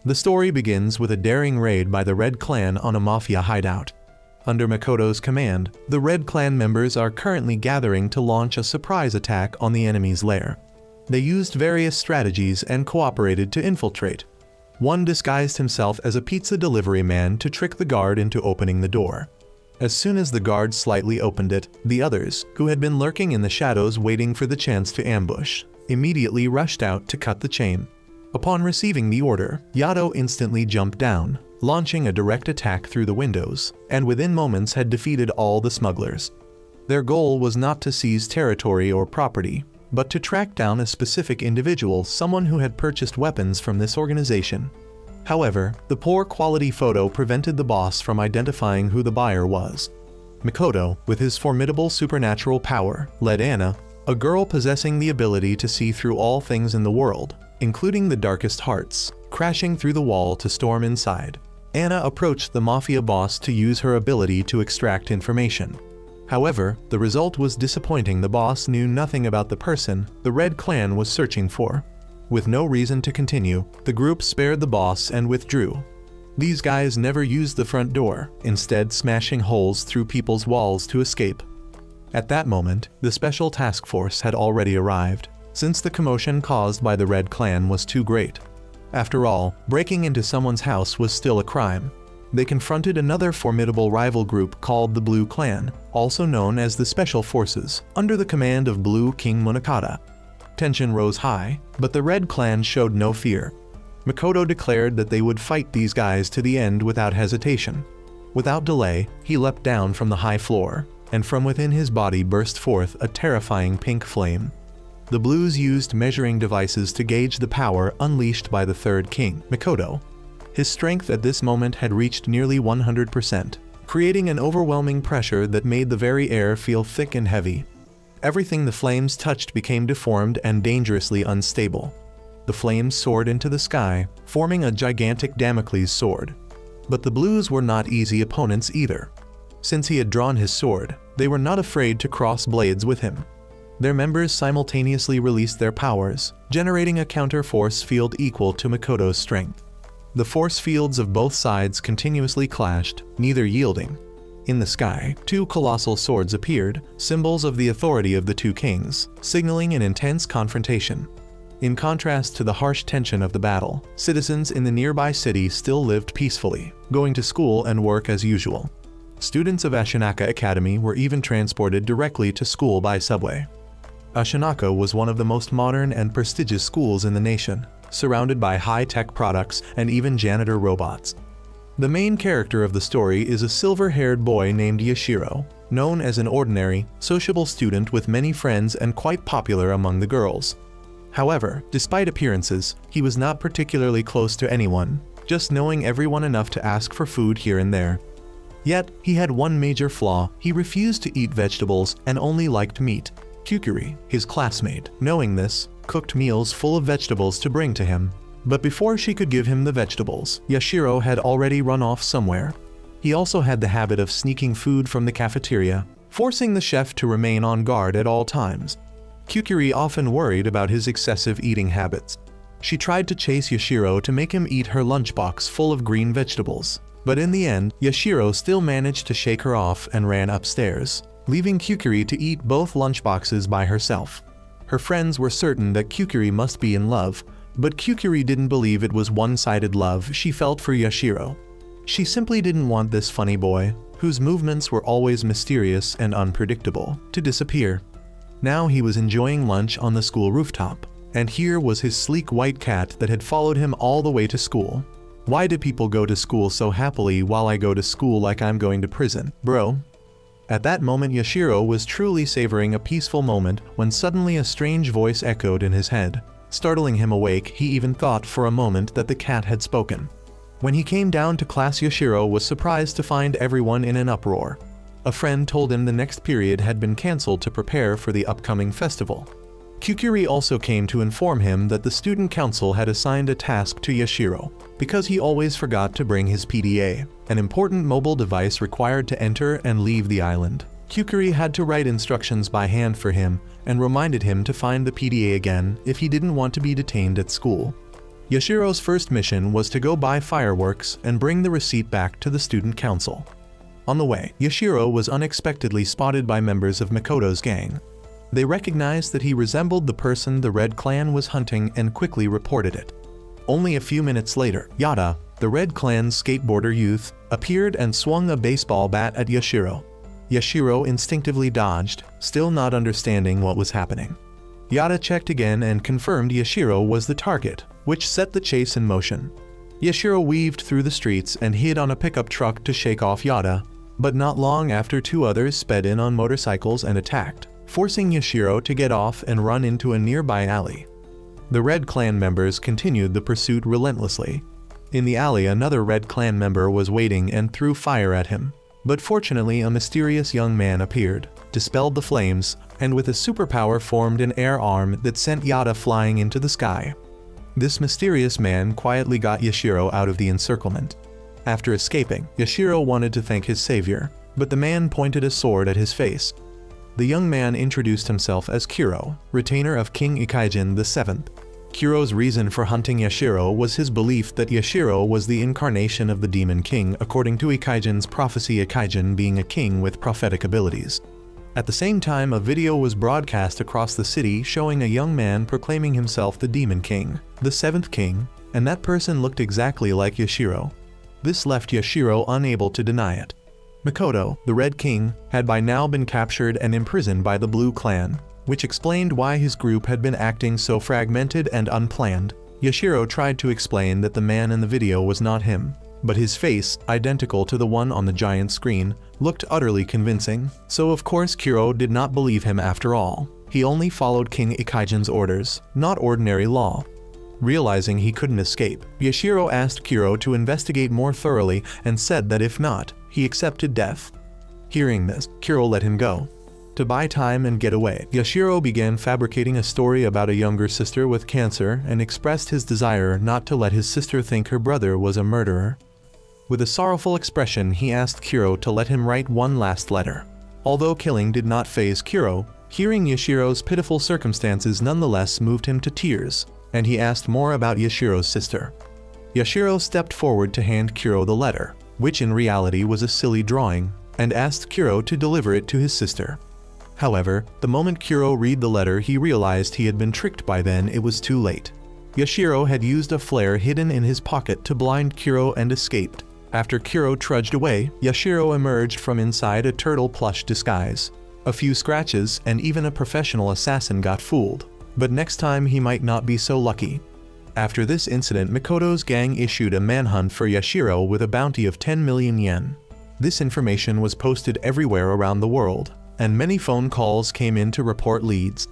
The story begins with a daring raid by the Red Clan on a mafia hideout. Under Makoto's command, the Red Clan members are currently gathering to launch a surprise attack on the enemy's lair. They used various strategies and cooperated to infiltrate. One disguised himself as a pizza delivery man to trick the guard into opening the door. As soon as the guard slightly opened it, the others, who had been lurking in the shadows waiting for the chance to ambush, immediately rushed out to cut the chain. Upon receiving the order, Yato instantly jumped down, launching a direct attack through the windows, and within moments had defeated all the smugglers. Their goal was not to seize territory or property, but to track down a specific individual, someone who had purchased weapons from this organization. However, the poor quality photo prevented the boss from identifying who the buyer was. Makoto, with his formidable supernatural power, led Anna, a girl possessing the ability to see through all things in the world, including the darkest hearts, crashing through the wall to storm inside. Anna approached the mafia boss to use her ability to extract information. However, the result was disappointing. The boss knew nothing about the person the Red Clan was searching for. With no reason to continue, the group spared the boss and withdrew. These guys never used the front door, instead smashing holes through people's walls to escape. At that moment, the special task force had already arrived, since the commotion caused by the Red Clan was too great. After all, breaking into someone's house was still a crime. They confronted another formidable rival group called the Blue Clan, also known as the Special Forces, under the command of Blue King Munakata. Tension rose high, but the Red Clan showed no fear. Makoto declared that they would fight these guys to the end without hesitation. Without delay, he leapt down from the high floor, and from within his body burst forth a terrifying pink flame. The Blues used measuring devices to gauge the power unleashed by the third king, Makoto. His strength at this moment had reached nearly 100%, creating an overwhelming pressure that made the very air feel thick and heavy. Everything the flames touched became deformed and dangerously unstable. The flames soared into the sky, forming a gigantic Damocles sword. But the Blues were not easy opponents either. Since he had drawn his sword, they were not afraid to cross blades with him. Their members simultaneously released their powers, generating a counter-force field equal to Makoto's strength. The force fields of both sides continuously clashed, neither yielding. In the sky, two colossal swords appeared, symbols of the authority of the two kings, signaling an intense confrontation. In contrast to the harsh tension of the battle, citizens in the nearby city still lived peacefully, going to school and work as usual. Students of Ashinaka Academy were even transported directly to school by subway. Ashinaka was one of the most modern and prestigious schools in the nation, surrounded by high-tech products and even janitor robots. The main character of the story is a silver-haired boy named Yashiro, known as an ordinary, sociable student with many friends and quite popular among the girls. However, despite appearances, he was not particularly close to anyone, just knowing everyone enough to ask for food here and there. Yet, he had one major flaw: he refused to eat vegetables and only liked meat. Kukuri, his classmate, knowing this, cooked meals full of vegetables to bring to him. But before she could give him the vegetables, Yashiro had already run off somewhere. He also had the habit of sneaking food from the cafeteria, forcing the chef to remain on guard at all times. Kukuri often worried about his excessive eating habits. She tried to chase Yashiro to make him eat her lunchbox full of green vegetables. But in the end, Yashiro still managed to shake her off and ran upstairs, leaving Kukuri to eat both lunchboxes by herself. Her friends were certain that Kukuri must be in love, but Kukuri didn't believe it was one-sided love she felt for Yashiro. She simply didn't want this funny boy, whose movements were always mysterious and unpredictable, to disappear. Now he was enjoying lunch on the school rooftop, and here was his sleek white cat that had followed him all the way to school. Why do people go to school so happily while I go to school like I'm going to prison, bro? At that moment, Yashiro was truly savoring a peaceful moment when suddenly a strange voice echoed in his head. Startling him awake, he even thought for a moment that the cat had spoken. When he came down to class, Yashiro was surprised to find everyone in an uproar. A friend told him the next period had been cancelled to prepare for the upcoming festival. Kukuri also came to inform him that the student council had assigned a task to Yashiro, because he always forgot to bring his PDA, an important mobile device required to enter and leave the island. Kukuri had to write instructions by hand for him and reminded him to find the PDA again if he didn't want to be detained at school. Yashiro's first mission was to go buy fireworks and bring the receipt back to the student council. On the way, Yashiro was unexpectedly spotted by members of Makoto's gang. They recognized that he resembled the person the Red Clan was hunting and quickly reported it. Only a few minutes later, Yada, the Red Clan's skateboarder youth, appeared and swung a baseball bat at Yashiro. Yashiro instinctively dodged, still not understanding what was happening. Yada checked again and confirmed Yashiro was the target, which set the chase in motion. Yashiro weaved through the streets and hid on a pickup truck to shake off Yada, but not long after 2 others sped in on motorcycles and attacked, forcing Yashiro to get off and run into a nearby alley. The Red Clan members continued the pursuit relentlessly. In the alley, another Red Clan member was waiting and threw fire at him, but fortunately a mysterious young man appeared, dispelled the flames, and with a superpower formed an air arm that sent Yada flying into the sky. This mysterious man quietly got Yashiro out of the encirclement. After escaping, Yashiro wanted to thank his savior, but the man pointed a sword at his face. The young man introduced himself as Kuro, retainer of King Ikaijin VII. Kuro's reason for hunting Yashiro was his belief that Yashiro was the incarnation of the Demon King according to Ikaijin's prophecy, Ikaijin being a king with prophetic abilities. At the same time, a video was broadcast across the city showing a young man proclaiming himself the Demon King, the 7th king, and that person looked exactly like Yashiro. This left Yashiro unable to deny it. Makoto, the Red King, had by now been captured and imprisoned by the Blue Clan, which explained why his group had been acting so fragmented and unplanned. Yashiro tried to explain that the man in the video was not him, but his face, identical to the one on the giant screen, looked utterly convincing, so of course Kuro did not believe him after all. He only followed King Ikaijin's orders, not ordinary law. Realizing he couldn't escape, Yashiro asked Kuro to investigate more thoroughly and said that if not, he accepted death. Hearing this, Kuro let him go. To buy time and get away, Yashiro began fabricating a story about a younger sister with cancer and expressed his desire not to let his sister think her brother was a murderer. With a sorrowful expression, he asked Kuro to let him write one last letter. Although killing did not faze Kuro, hearing Yashiro's pitiful circumstances nonetheless moved him to tears, and he asked more about Yashiro's sister. Yashiro stepped forward to hand Kuro the letter, which in reality was a silly drawing, and asked Kuro to deliver it to his sister. However, the moment Kuro read the letter, he realized he had been tricked. By then it was too late. Yashiro had used a flare hidden in his pocket to blind Kuro and escaped. After Kuro trudged away, Yashiro emerged from inside a turtle plush disguise. A few scratches and even a professional assassin got fooled, but next time he might not be so lucky. After this incident, Makoto's gang issued a manhunt for Yashiro with a bounty of 10 million yen. This information was posted everywhere around the world, and many phone calls came in to report leads.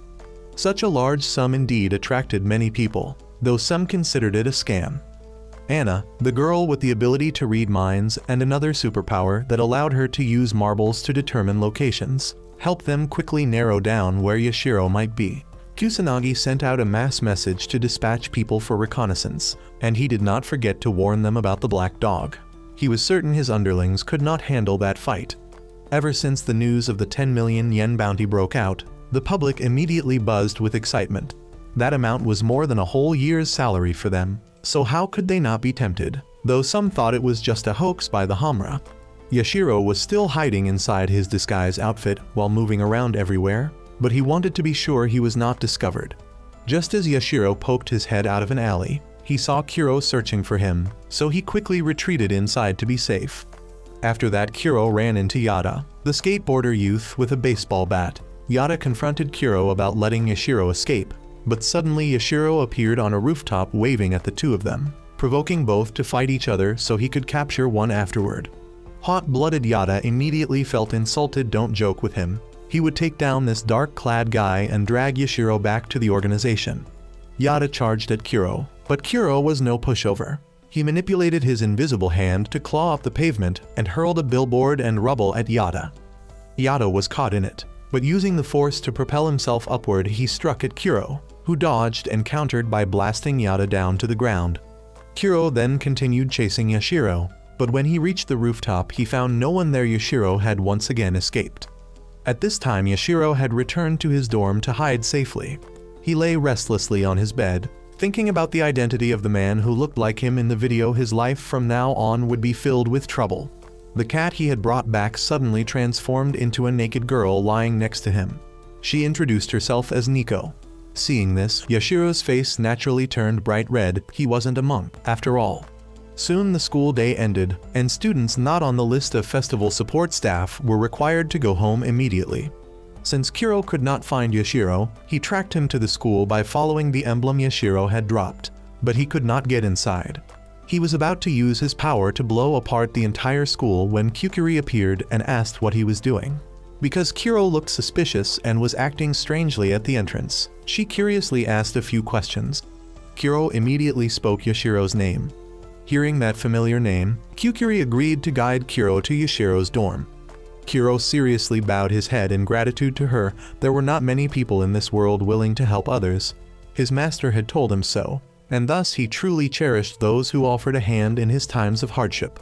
Such a large sum indeed attracted many people, though some considered it a scam. Anna, the girl with the ability to read minds and another superpower that allowed her to use marbles to determine locations, helped them quickly narrow down where Yashiro might be. Kusanagi sent out a mass message to dispatch people for reconnaissance, and he did not forget to warn them about the black dog. He was certain his underlings could not handle that fight. Ever since the news of the 10 million yen bounty broke out, the public immediately buzzed with excitement. That amount was more than a whole year's salary for them, so how could they not be tempted, though some thought it was just a hoax by the Hamra. Yashiro was still hiding inside his disguise outfit while moving around everywhere, but he wanted to be sure he was not discovered. Just as Yashiro poked his head out of an alley, he saw Kuro searching for him, so he quickly retreated inside to be safe. After that, Kuro ran into Yada, the skateboarder youth with a baseball bat. Yada confronted Kuro about letting Yashiro escape, but suddenly Yashiro appeared on a rooftop waving at the two of them, provoking both to fight each other so he could capture one afterward. Hot-blooded Yada immediately felt insulted. Don't joke with him. He would take down this dark-clad guy and drag Yashiro back to the organization. Yada charged at Kuro, but Kuro was no pushover. He manipulated his invisible hand to claw up the pavement and hurled a billboard and rubble at Yada. Yada was caught in it, but using the force to propel himself upward, he struck at Kuro, who dodged and countered by blasting Yada down to the ground. Kuro then continued chasing Yashiro, but when he reached the rooftop, he found no one there. Yashiro had once again escaped. At this time, Yashiro had returned to his dorm to hide safely. He lay restlessly on his bed, Thinking about the identity of the man who looked like him in the video, his life from now on would be filled with trouble. The cat he had brought back suddenly transformed into a naked girl lying next to him. She introduced herself as Nico. Seeing this, Yashiro's face naturally turned bright red. He wasn't a monk, after all. Soon the school day ended, and students not on the list of festival support staff were required to go home immediately. Since Kuro could not find Yashiro, he tracked him to the school by following the emblem Yashiro had dropped, but he could not get inside. He was about to use his power to blow apart the entire school when Kukuri appeared and asked what he was doing. Because Kuro looked suspicious and was acting strangely at the entrance, she curiously asked a few questions. Kuro immediately spoke Yashiro's name. Hearing that familiar name, Kukuri agreed to guide Kuro to Yashiro's dorm. Kuro seriously bowed his head in gratitude to her. There were not many people in this world willing to help others. His master had told him so, and thus he truly cherished those who offered a hand in his times of hardship.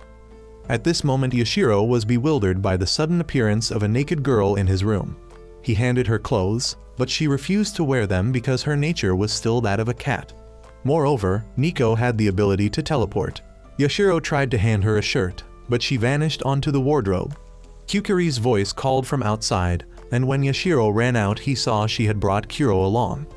At this moment, Yashiro was bewildered by the sudden appearance of a naked girl in his room. He handed her clothes, but she refused to wear them because her nature was still that of a cat. Moreover, Nico had the ability to teleport. Yashiro tried to hand her a shirt, but she vanished onto the wardrobe. Kukuri's voice called from outside, and when Yashiro ran out, he saw she had brought Kuro along.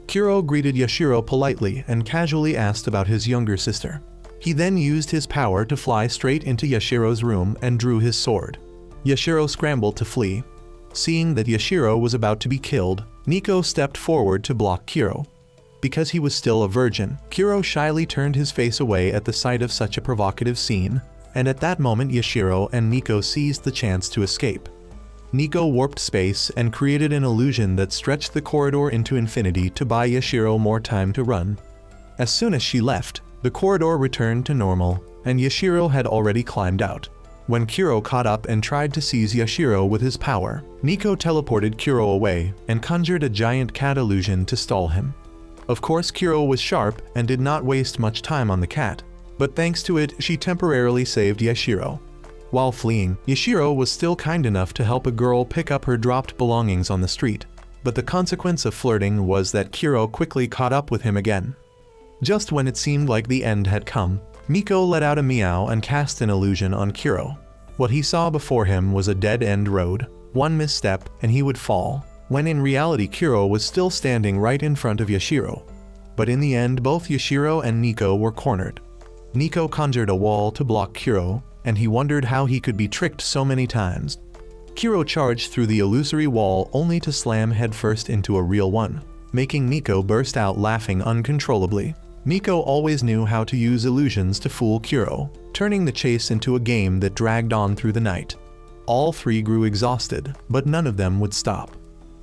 Kuro greeted Yashiro politely and casually asked about his younger sister. He then used his power to fly straight into Yashiro's room and drew his sword. Yashiro scrambled to flee. Seeing that Yashiro was about to be killed, Nico stepped forward to block Kuro. Because he was still a virgin, Kuro shyly turned his face away at the sight of such a provocative scene, and at that moment Yashiro and Nico seized the chance to escape. Nico warped space and created an illusion that stretched the corridor into infinity to buy Yashiro more time to run. As soon as she left, the corridor returned to normal, and Yashiro had already climbed out. When Kuro caught up and tried to seize Yashiro with his power, Nico teleported Kuro away and conjured a giant cat illusion to stall him. Of course, Kuro was sharp and did not waste much time on the cat, but thanks to it, she temporarily saved Yashiro. While fleeing, Yashiro was still kind enough to help a girl pick up her dropped belongings on the street, but the consequence of flirting was that Kuro quickly caught up with him again. Just when it seemed like the end had come, Nico let out a meow and cast an illusion on Kuro. What he saw before him was a dead-end road. One misstep and he would fall, when in reality Kuro was still standing right in front of Yashiro. But in the end, both Yashiro and Nico were cornered. Nico conjured a wall to block Kuro, and he wondered how he could be tricked so many times. Kuro charged through the illusory wall only to slam headfirst into a real one, making Nico burst out laughing uncontrollably. Nico always knew how to use illusions to fool Kuro, turning the chase into a game that dragged on through the night. All three grew exhausted, but none of them would stop.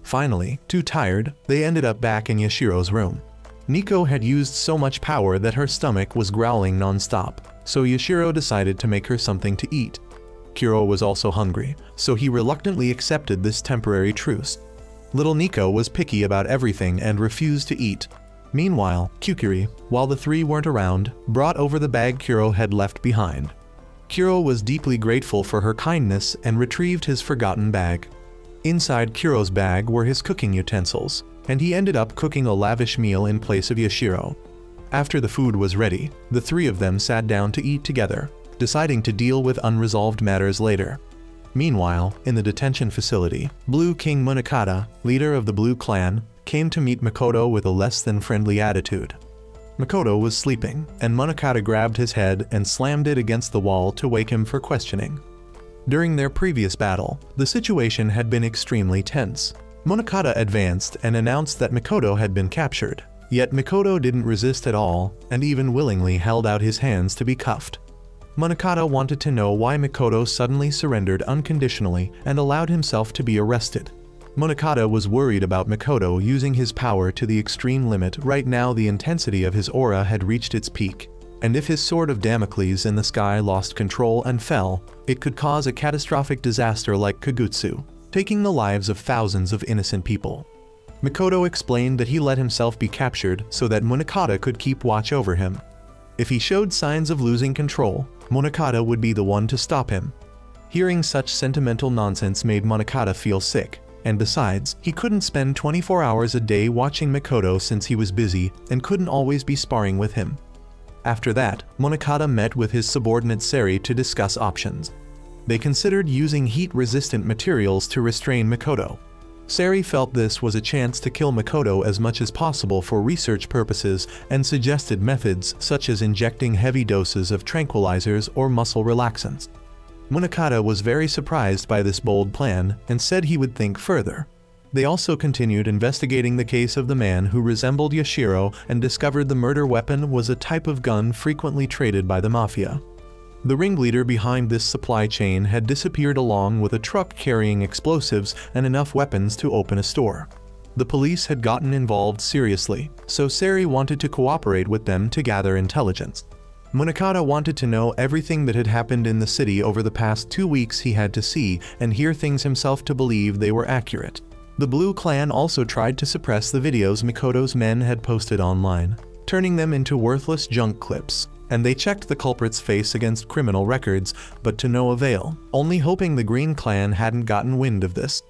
Finally, too tired, they ended up back in Yashiro's room. Nico had used so much power that her stomach was growling non-stop, so Yashiro decided to make her something to eat. Kuro was also hungry, so he reluctantly accepted this temporary truce. Little Nico was picky about everything and refused to eat. Meanwhile, Kukuri, while the three weren't around, brought over the bag Kuro had left behind. Kuro was deeply grateful for her kindness and retrieved his forgotten bag. Inside Kuro's bag were his cooking utensils, and he ended up cooking a lavish meal in place of Yashiro. After the food was ready, the three of them sat down to eat together, deciding to deal with unresolved matters later. Meanwhile, in the detention facility, Blue King Munakata, leader of the Blue Clan, came to meet Makoto with a less than friendly attitude. Makoto was sleeping, and Munakata grabbed his head and slammed it against the wall to wake him for questioning. During their previous battle, the situation had been extremely tense. Munakata advanced and announced that Makoto had been captured, yet Makoto didn't resist at all and even willingly held out his hands to be cuffed. Munakata wanted to know why Makoto suddenly surrendered unconditionally and allowed himself to be arrested. Munakata was worried about Makoto using his power to the extreme limit. Right now the intensity of his aura had reached its peak, and if his sword of Damocles in the sky lost control and fell, it could cause a catastrophic disaster like Kagutsu, taking the lives of thousands of innocent people. Makoto explained that he let himself be captured so that Munakata could keep watch over him. If he showed signs of losing control, Munakata would be the one to stop him. Hearing such sentimental nonsense made Munakata feel sick. And besides, he couldn't spend 24 hours a day watching Mikoto since he was busy and couldn't always be sparring with him. After that, Munakata met with his subordinate Seri to discuss options. They considered using heat-resistant materials to restrain Mikoto. Seri felt this was a chance to kill Mikoto as much as possible for research purposes and suggested methods such as injecting heavy doses of tranquilizers or muscle relaxants. Munakata was very surprised by this bold plan and said he would think further. They also continued investigating the case of the man who resembled Yashiro and discovered the murder weapon was a type of gun frequently traded by the mafia. The ringleader behind this supply chain had disappeared along with a truck carrying explosives and enough weapons to open a store. The police had gotten involved seriously, so Seri wanted to cooperate with them to gather intelligence. Munakata wanted to know everything that had happened in the city over the past 2 weeks. He had to see and hear things himself to believe they were accurate. The Blue Clan also tried to suppress the videos Mikoto's men had posted online, turning them into worthless junk clips, and they checked the culprit's face against criminal records, but to no avail, only hoping the Green Clan hadn't gotten wind of this.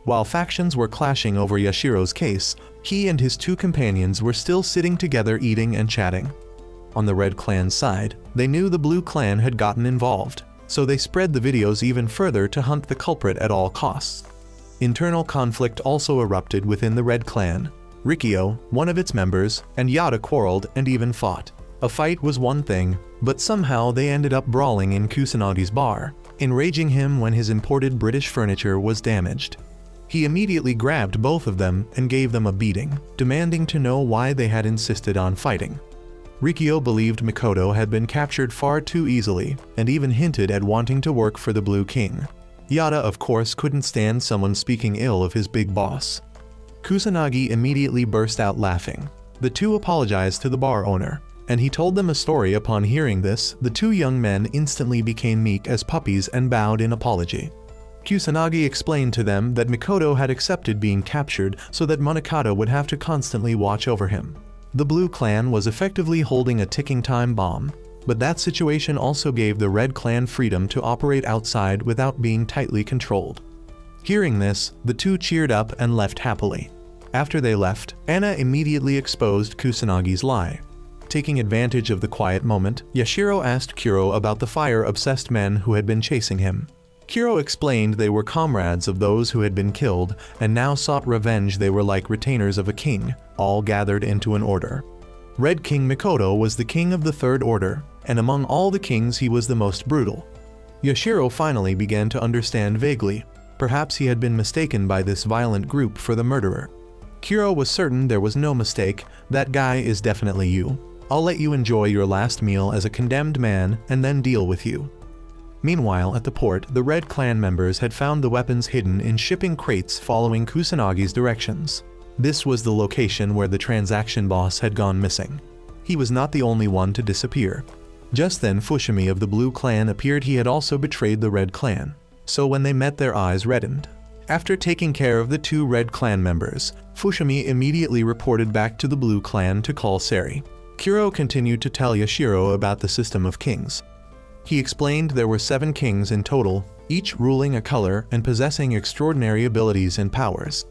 While factions were clashing over Yashiro's case, he and his 2 companions were still sitting together eating and chatting. On the Red Clan's side, they knew the Blue Clan had gotten involved, so they spread the videos even further to hunt the culprit at all costs. Internal conflict also erupted within the Red Clan. Rikyo, one of its members, and Yada quarreled and even fought. A fight was one thing, but somehow they ended up brawling in Kusanagi's bar, enraging him when his imported British furniture was damaged. He immediately grabbed both of them and gave them a beating, demanding to know why they had insisted on fighting. Rikyo believed Mikoto had been captured far too easily, and even hinted at wanting to work for the Blue King. Yada, of course, couldn't stand someone speaking ill of his big boss. Kusanagi immediately burst out laughing. The 2 apologized to the bar owner, and he told them a story. Upon hearing this, the 2 young men instantly became meek as puppies and bowed in apology. Kusanagi explained to them that Mikoto had accepted being captured so that Munakata would have to constantly watch over him. The Blue Clan was effectively holding a ticking time bomb, but that situation also gave the Red Clan freedom to operate outside without being tightly controlled. Hearing this, the 2 cheered up and left happily. After they left, Anna immediately exposed Kusanagi's lie. Taking advantage of the quiet moment, Yashiro asked Kuro about the fire-obsessed men who had been chasing him. Kuro explained they were comrades of those who had been killed and now sought revenge. They were like retainers of a king, all gathered into an order. Red King Mikoto was the king of the Third Order, and among all the kings he was the most brutal. Yashiro finally began to understand vaguely. Perhaps he had been mistaken by this violent group for the murderer. Kuro was certain there was no mistake. That guy is definitely you. I'll let you enjoy your last meal as a condemned man and then deal with you. Meanwhile, at the port, the Red Clan members had found the weapons hidden in shipping crates following Kusanagi's directions. This was the location where the transaction boss had gone missing. He was not the only one to disappear. Just then Fushimi of the Blue Clan appeared. He had also betrayed the Red Clan, so when they met their eyes reddened. After taking care of the 2 Red Clan members, Fushimi immediately reported back to the Blue Clan to call Seri. Kuro continued to tell Yashiro about the system of kings. He explained there were 7 kings in total, each ruling a color and possessing extraordinary abilities and powers.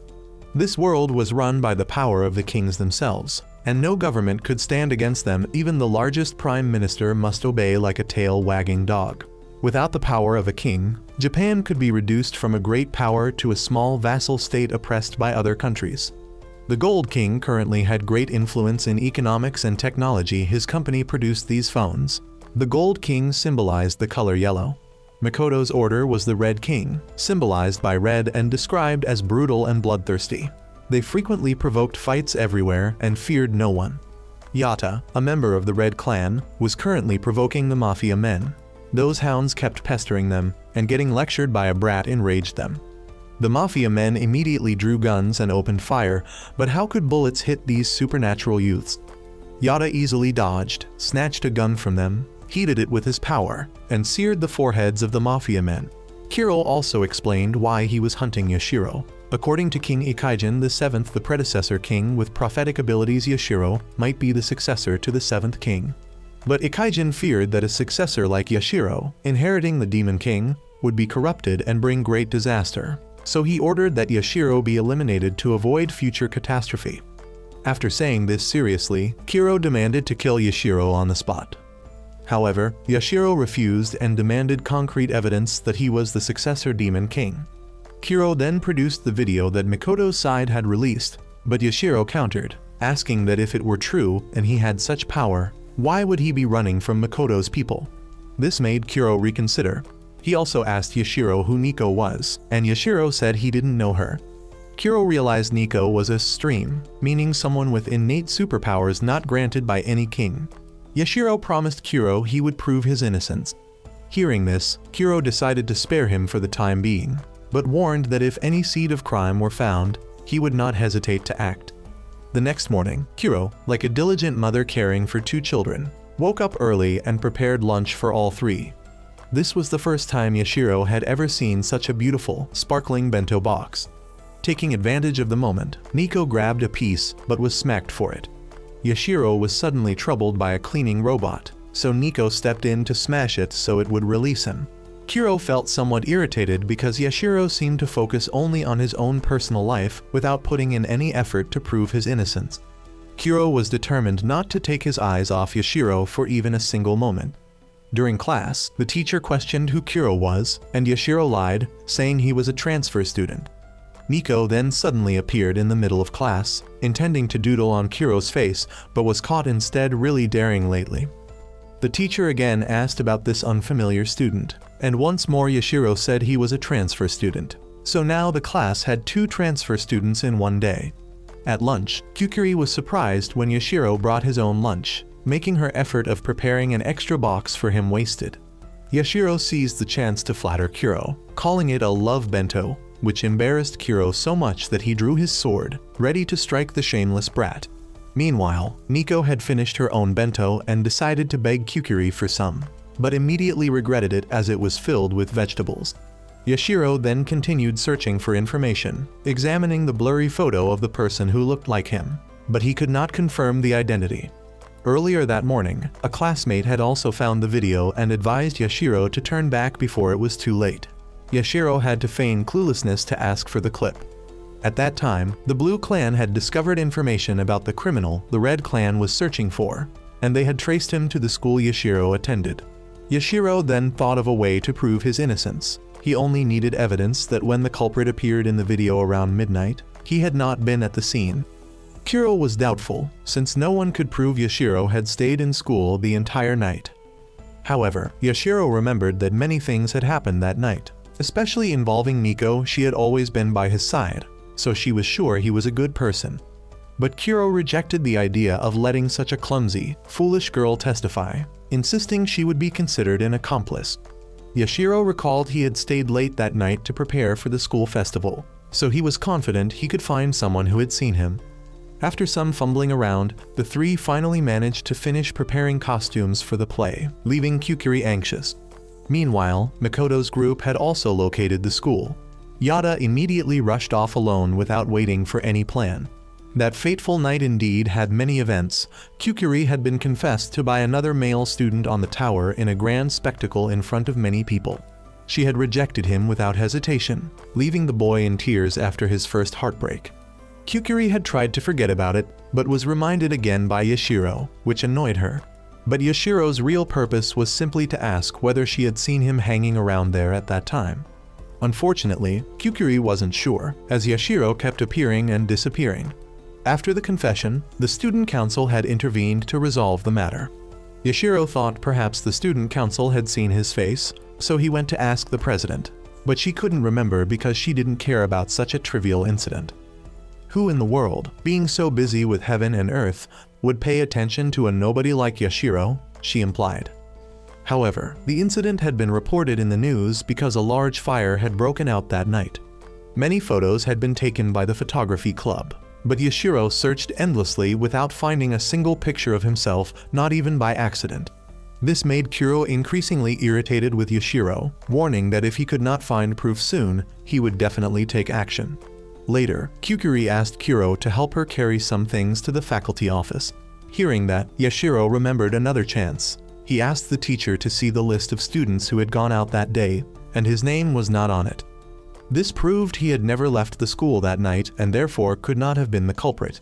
This world was run by the power of the kings themselves, and no government could stand against them. Even the largest prime minister must obey like a tail-wagging dog. Without the power of a king, Japan could be reduced from a great power to a small vassal state oppressed by other countries. The Gold King currently had great influence in economics and technology. His company produced these phones. The Gold King symbolized the color yellow. Mikoto's order was the Red King, symbolized by red and described as brutal and bloodthirsty. They frequently provoked fights everywhere and feared no one. Yata, a member of the Red Clan, was currently provoking the Mafia men. Those hounds kept pestering them, and getting lectured by a brat enraged them. The Mafia men immediately drew guns and opened fire, but how could bullets hit these supernatural youths? Yata easily dodged, snatched a gun from them, heated it with his power, and seared the foreheads of the Mafia men. Kuro also explained why he was hunting Yashiro. According to King Ikaijin VII, the predecessor king with prophetic abilities, Yashiro might be the successor to the 7th king. But Ikaijin feared that a successor like Yashiro, inheriting the Demon King, would be corrupted and bring great disaster. so he ordered that Yashiro be eliminated to avoid future catastrophe. After saying this seriously, Kuro demanded to kill Yashiro on the spot. However, Yashiro refused and demanded concrete evidence that he was the successor Demon King. Kuro then produced the video that Makoto's side had released, but Yashiro countered, asking that if it were true and he had such power, why would he be running from Makoto's people? This made Kuro reconsider. He also asked Yashiro who Nico was, and Yashiro said he didn't know her. Kuro realized Nico was a stream, meaning someone with innate superpowers not granted by any king. Yashiro promised Kuro he would prove his innocence. Hearing this, Kuro decided to spare him for the time being, but warned that if any seed of crime were found, he would not hesitate to act. The next morning, Kuro, like a diligent mother caring for 2 children, woke up early and prepared lunch for all 3. This was the first time Yashiro had ever seen such a beautiful, sparkling bento box. Taking advantage of the moment, Nico grabbed a piece but was smacked for it. Yashiro was suddenly troubled by a cleaning robot, so Nico stepped in to smash it so it would release him. Kuro felt somewhat irritated because Yashiro seemed to focus only on his own personal life without putting in any effort to prove his innocence. Kuro was determined not to take his eyes off Yashiro for even a single moment. During class, the teacher questioned who Kuro was, and Yashiro lied, saying he was a transfer student. Nico then suddenly appeared in the middle of class, intending to doodle on Kuro's face, but was caught instead really daring lately. The teacher again asked about this unfamiliar student, and once more Yashiro said he was a transfer student. So now the class had 2 transfer students in one day. At lunch, Kukuri was surprised when Yashiro brought his own lunch, making her effort of preparing an extra box for him wasted. Yashiro seized the chance to flatter Kuro, calling it a love bento, which embarrassed Kuro so much that he drew his sword, ready to strike the shameless brat. Meanwhile, Nico had finished her own bento and decided to beg Kukuri for some, but immediately regretted it as it was filled with vegetables. Yashiro then continued searching for information, examining the blurry photo of the person who looked like him, but he could not confirm the identity. Earlier that morning, a classmate had also found the video and advised Yashiro to turn back before it was too late. Yashiro had to feign cluelessness to ask for the clip. At that time, the Blue Clan had discovered information about the criminal the Red Clan was searching for, and they had traced him to the school Yashiro attended. Yashiro then thought of a way to prove his innocence. He only needed evidence that when the culprit appeared in the video around midnight, he had not been at the scene. Kuro was doubtful, since no one could prove Yashiro had stayed in school the entire night. However, Yashiro remembered that many things had happened that night. Especially involving Nico, she had always been by his side, so she was sure he was a good person. But Kuro rejected the idea of letting such a clumsy, foolish girl testify, insisting she would be considered an accomplice. Yashiro recalled he had stayed late that night to prepare for the school festival, so he was confident he could find someone who had seen him. After some fumbling around, the 3 finally managed to finish preparing costumes for the play, leaving Kukuri anxious. Meanwhile, Makoto's group had also located the school. Yada immediately rushed off alone without waiting for any plan. That fateful night indeed had many events. Kukuri had been confessed to by another male student on the tower in a grand spectacle in front of many people. She had rejected him without hesitation, leaving the boy in tears after his first heartbreak. Kukuri had tried to forget about it, but was reminded again by Yashiro, which annoyed her. But Yashiro's real purpose was simply to ask whether she had seen him hanging around there at that time. Unfortunately, Kukuri wasn't sure, as Yashiro kept appearing and disappearing. After the confession, the student council had intervened to resolve the matter. Yashiro thought perhaps the student council had seen his face, so he went to ask the president, but she couldn't remember because she didn't care about such a trivial incident. Who in the world, being so busy with heaven and earth, would pay attention to a nobody like Yashiro, she implied. However, the incident had been reported in the news because a large fire had broken out that night. Many photos had been taken by the photography club, but Yashiro searched endlessly without finding a single picture of himself, not even by accident. This made Kuro increasingly irritated with Yashiro, warning that if he could not find proof soon, he would definitely take action. Later, Kukuri asked Kuro to help her carry some things to the faculty office. Hearing that, Yashiro remembered another chance. He asked the teacher to see the list of students who had gone out that day, and his name was not on it. This proved he had never left the school that night and therefore could not have been the culprit.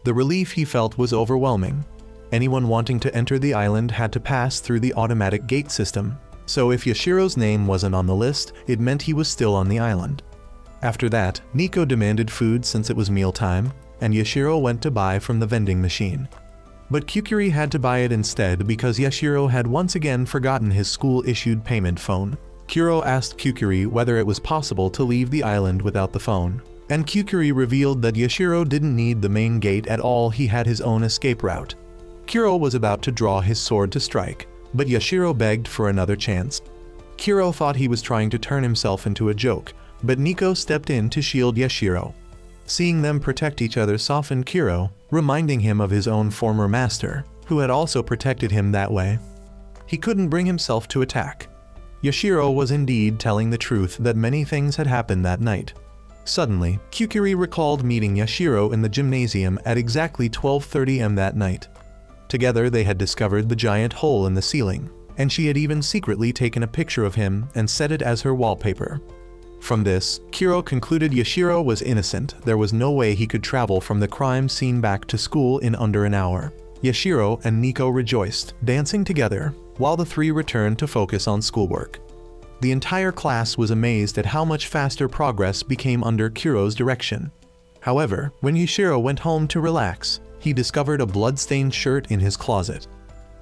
The relief he felt was overwhelming. Anyone wanting to enter the island had to pass through the automatic gate system, so if Yashiro's name wasn't on the list, it meant he was still on the island. After that, Nico demanded food since it was mealtime, and Yashiro went to buy from the vending machine. But Kukuri had to buy it instead because Yashiro had once again forgotten his school-issued payment phone. Kuro asked Kukuri whether it was possible to leave the island without the phone, and Kukuri revealed that Yashiro didn't need the main gate at all, he had his own escape route. Kuro was about to draw his sword to strike, but Yashiro begged for another chance. Kuro thought he was trying to turn himself into a joke, but Nico stepped in to shield Yashiro. Seeing them protect each other softened Kuro, reminding him of his own former master, who had also protected him that way. He couldn't bring himself to attack. Yashiro was indeed telling the truth that many things had happened that night. Suddenly, Kukuri recalled meeting Yashiro in the gymnasium at exactly 12:30 am that night. Together they had discovered the giant hole in the ceiling, and she had even secretly taken a picture of him and set it as her wallpaper. From this, Kuro concluded Yashiro was innocent. There was no way he could travel from the crime scene back to school in under an hour. Yashiro and Nico rejoiced, dancing together, while the three returned to focus on schoolwork. The entire class was amazed at how much faster progress became under Kuro's direction. However, when Yashiro went home to relax, he discovered a blood-stained shirt in his closet.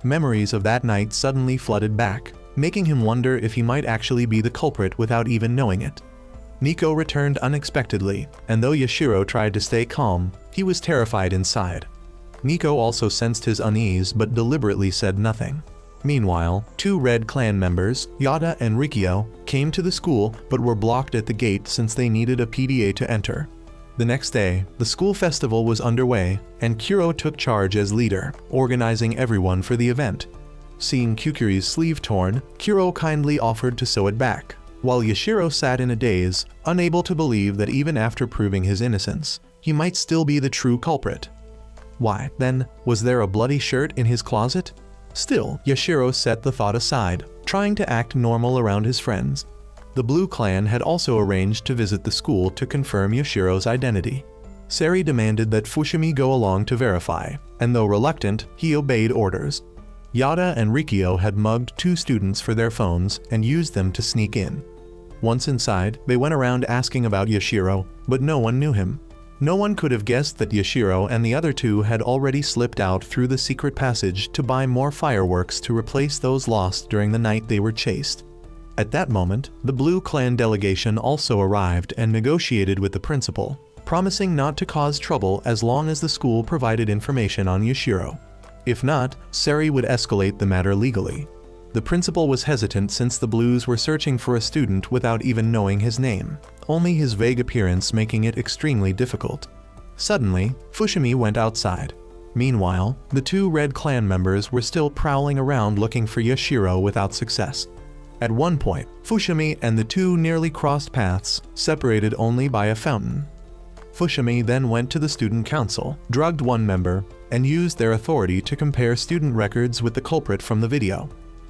Memories of that night suddenly flooded back, making him wonder if he might actually be the culprit without even knowing it. Nico returned unexpectedly, and though Yashiro tried to stay calm, he was terrified inside. Nico also sensed his unease but deliberately said nothing. Meanwhile, two Red Clan members, Yada and Rikio, came to the school but were blocked at the gate since they needed a PDA to enter. The next day, the school festival was underway, and Kuro took charge as leader, organizing everyone for the event. Seeing Kukuri's sleeve torn, Kuro kindly offered to sew it back, while Yashiro sat in a daze, unable to believe that even after proving his innocence, he might still be the true culprit. Why, then, was there a bloody shirt in his closet? Still, Yashiro set the thought aside, trying to act normal around his friends. The Blue Clan had also arranged to visit the school to confirm Yashiro's identity. Sari demanded that Fushimi go along to verify, and though reluctant, he obeyed orders. Yada and Rikio had mugged two students for their phones and used them to sneak in. Once inside, they went around asking about Yashiro, but no one knew him. No one could have guessed that Yashiro and the other two had already slipped out through the secret passage to buy more fireworks to replace those lost during the night they were chased. At that moment, the Blue Clan delegation also arrived and negotiated with the principal, promising not to cause trouble as long as the school provided information on Yashiro. If not, Sari would escalate the matter legally. The principal was hesitant since the Blues were searching for a student without even knowing his name, only his vague appearance making it extremely difficult. Suddenly, Fushimi went outside. Meanwhile, the two Red Clan members were still prowling around looking for Yashiro without success. At one point, Fushimi and the two nearly crossed paths, separated only by a fountain. Fushimi then went to the student council, drugged one member, and used their authority to compare student records with the culprit from the video.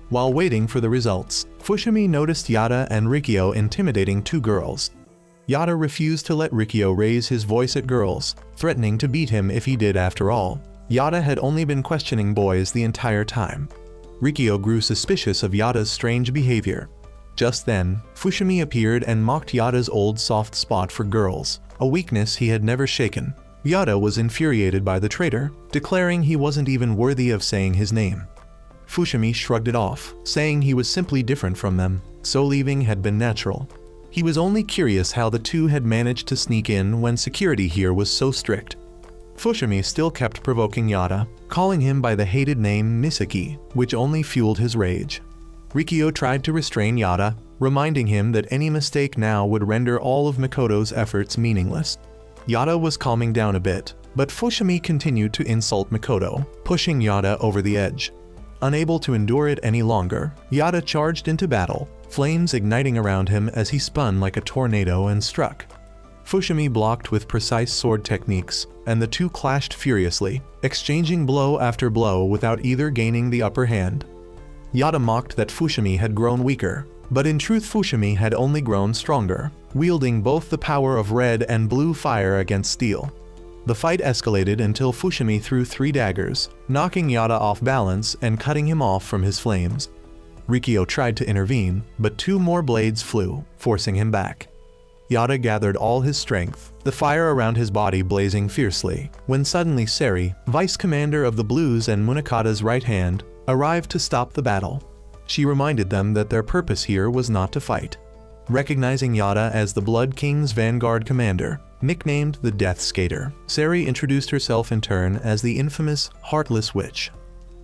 While waiting for the results, Fushimi noticed Yada and Rikio intimidating two girls. Yada refused to let Rikio raise his voice at girls, threatening to beat him if he did after all. Yada had only been questioning boys the entire time. Rikio grew suspicious of Yada's strange behavior. Just then, Fushimi appeared and mocked Yada's old soft spot for girls, a weakness he had never shaken. Yada was infuriated by the traitor, declaring he wasn't even worthy of saying his name. Fushimi shrugged it off, saying he was simply different from them, so leaving had been natural. He was only curious how the two had managed to sneak in when security here was so strict. Fushimi still kept provoking Yada, calling him by the hated name Misaki, which only fueled his rage. Rikio tried to restrain Yada, reminding him that any mistake now would render all of Mikoto's efforts meaningless. Yada was calming down a bit, but Fushimi continued to insult Mikoto, pushing Yada over the edge. Unable to endure it any longer, Yada charged into battle, flames igniting around him as he spun like a tornado and struck. Fushimi blocked with precise sword techniques, and the two clashed furiously, exchanging blow after blow without either gaining the upper hand. Yada mocked that Fushimi had grown weaker, but in truth Fushimi had only grown stronger. wielding both the power of red and blue fire against steel. The fight escalated until Fushimi threw 3 daggers, knocking Yada off balance and cutting him off from his flames. Rikyo tried to intervene, but 2 more blades flew, forcing him back. Yada gathered all his strength, the fire around his body blazing fiercely, when suddenly Seri, vice commander of the Blues and Munakata's right hand, arrived to stop the battle. She reminded them that their purpose here was not to fight. Recognizing Yada as the Blood King's vanguard commander, nicknamed the Death Skater, Seri introduced herself in turn as the infamous Heartless Witch.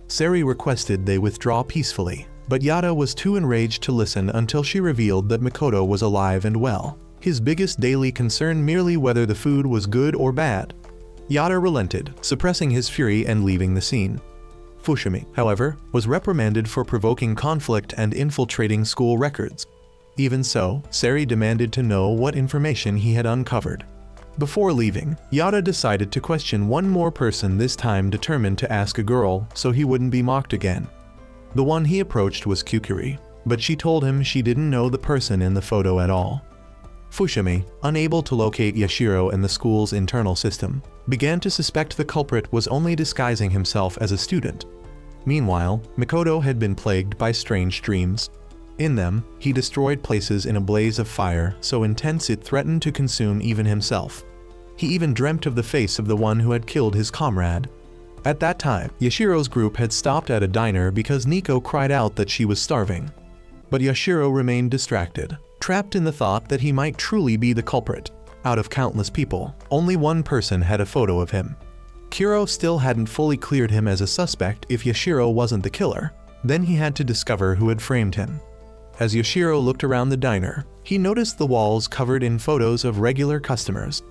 Seri requested they withdraw peacefully, but Yada was too enraged to listen until she revealed that Makoto was alive and well, his biggest daily concern merely whether the food was good or bad. Yada relented, suppressing his fury and leaving the scene. Fushimi, however, was reprimanded for provoking conflict and infiltrating school records. Even so, Seri demanded to know what information he had uncovered. Before leaving, Yada decided to question one more person, this time determined to ask a girl so he wouldn't be mocked again. The one he approached was Kukuri, but she told him she didn't know the person in the photo at all. Fushimi, unable to locate Yashiro in the school's internal system, began to suspect the culprit was only disguising himself as a student. Meanwhile, Makoto had been plagued by strange dreams. In them, he destroyed places in a blaze of fire so intense it threatened to consume even himself. He even dreamt of the face of the one who had killed his comrade. At that time, Yashiro's group had stopped at a diner because Nico cried out that she was starving. But Yashiro remained distracted, trapped in the thought that he might truly be the culprit. Out of countless people, only one person had a photo of him. Kuro still hadn't fully cleared him as a suspect if Yashiro wasn't the killer. Then he had to discover who had framed him. As Yashiro looked around the diner, he noticed the walls covered in photos of regular customers.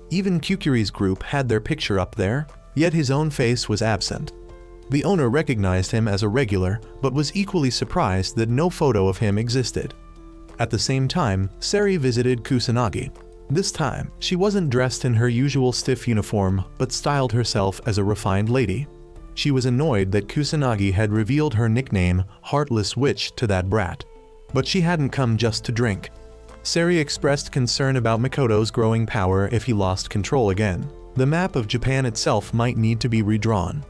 Even Kukuri's group had their picture up there, yet his own face was absent. The owner recognized him as a regular, but was equally surprised that no photo of him existed. At the same time, Seri visited Kusanagi. This time, she wasn't dressed in her usual stiff uniform, but styled herself as a refined lady. She was annoyed that Kusanagi had revealed her nickname, Heartless Witch, to that brat. But she hadn't come just to drink. Seri expressed concern about Makoto's growing power if he lost control again. The map of Japan itself might need to be redrawn.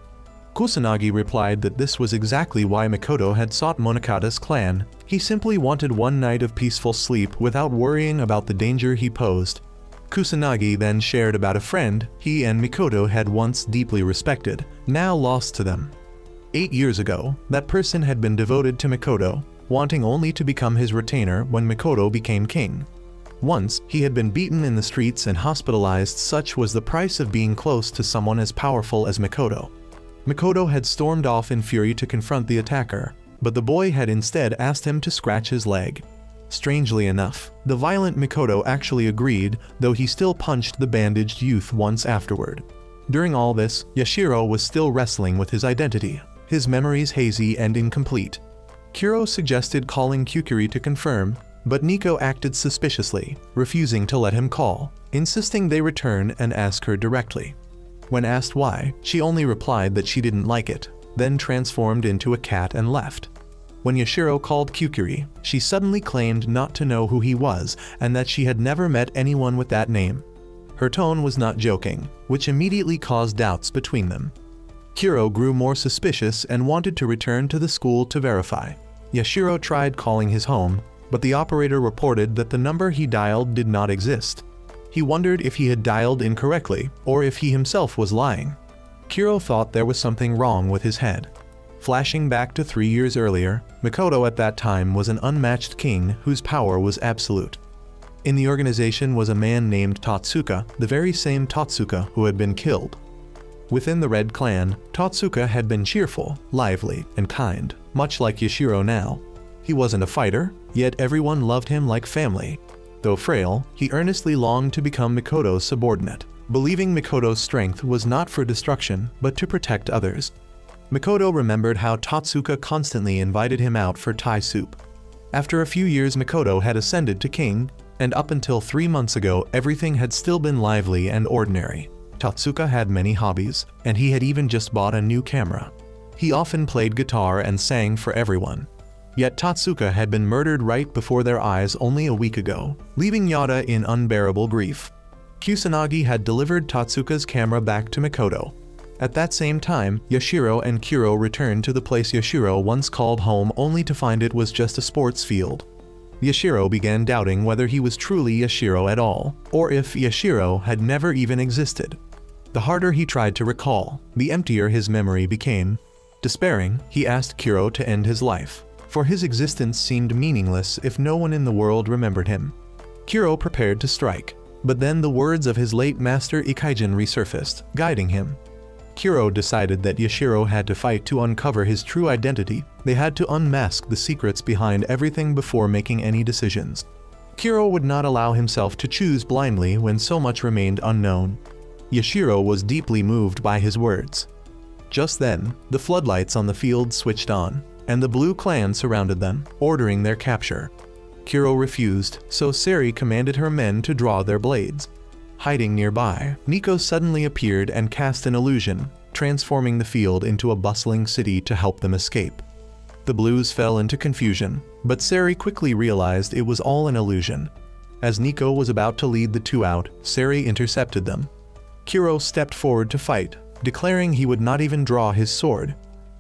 Kusanagi replied that this was exactly why Makoto had sought Monokata's clan. He simply wanted one night of peaceful sleep without worrying about the danger he posed. Kusanagi then shared about a friend he and Makoto had once deeply respected, now lost to them. 8 years ago, that person had been devoted to Makoto, wanting only to become his retainer when Makoto became king. Once, he had been beaten in the streets and hospitalized. Such was the price of being close to someone as powerful as Makoto. Makoto had stormed off in fury to confront the attacker, but the boy had instead asked him to scratch his leg. Strangely enough, the violent Makoto actually agreed, though he still punched the bandaged youth once afterward. During all this, Yashiro was still wrestling with his identity, his memories hazy and incomplete. Kuro suggested calling Kukuri to confirm, but Nico acted suspiciously, refusing to let him call, insisting they return and ask her directly. When asked why, she only replied that she didn't like it, then transformed into a cat and left. When Yashiro called Kukuri, she suddenly claimed not to know who he was and that she had never met anyone with that name. Her tone was not joking, which immediately caused doubts between them. Kuro grew more suspicious and wanted to return to the school to verify. Yashiro tried calling his home, but the operator reported that the number he dialed did not exist. He wondered if he had dialed incorrectly or if he himself was lying. Kuro thought there was something wrong with his head. Flashing back to 3 years earlier, Makoto at that time was an unmatched king whose power was absolute. In the organization was a man named Totsuka, the very same Totsuka who had been killed. Within the Red Clan, Totsuka had been cheerful, lively, and kind, much like Yashiro now. He wasn't a fighter, yet everyone loved him like family. Though frail, he earnestly longed to become Makoto's subordinate, believing Makoto's strength was not for destruction, but to protect others. Makoto remembered how Totsuka constantly invited him out for Thai soup. After a few years, Makoto had ascended to king, and up until 3 months ago, everything had still been lively and ordinary. Totsuka had many hobbies, and he had even just bought a new camera. He often played guitar and sang for everyone. Yet Tatsuka had been murdered right before their eyes only a week ago, leaving Yada in unbearable grief. Kusanagi had delivered Tatsuka's camera back to Makoto. At that same time, Yashiro and Kuro returned to the place Yashiro once called home only to find it was just a sports field. Yashiro began doubting whether he was truly Yashiro at all, or if Yashiro had never even existed. The harder he tried to recall, the emptier his memory became. Despairing, he asked Kuro to end his life, for his existence seemed meaningless if no one in the world remembered him. Kuro prepared to strike, but then the words of his late master Ikaijin resurfaced, guiding him. Kuro decided that Yashiro had to fight to uncover his true identity. They had to unmask the secrets behind everything before making any decisions. Kuro would not allow himself to choose blindly when so much remained unknown. Yashiro was deeply moved by his words. Just then, the floodlights on the field switched on, and the Blue Clan surrounded them, ordering their capture. Kuro refused, so Seri commanded her men to draw their blades. Hiding nearby, Nico suddenly appeared and cast an illusion, transforming the field into a bustling city to help them escape. The Blues fell into confusion, but Seri quickly realized it was all an illusion. As Nico was about to lead the two out, Seri intercepted them. Kuro stepped forward to fight, declaring he would not even draw his sword.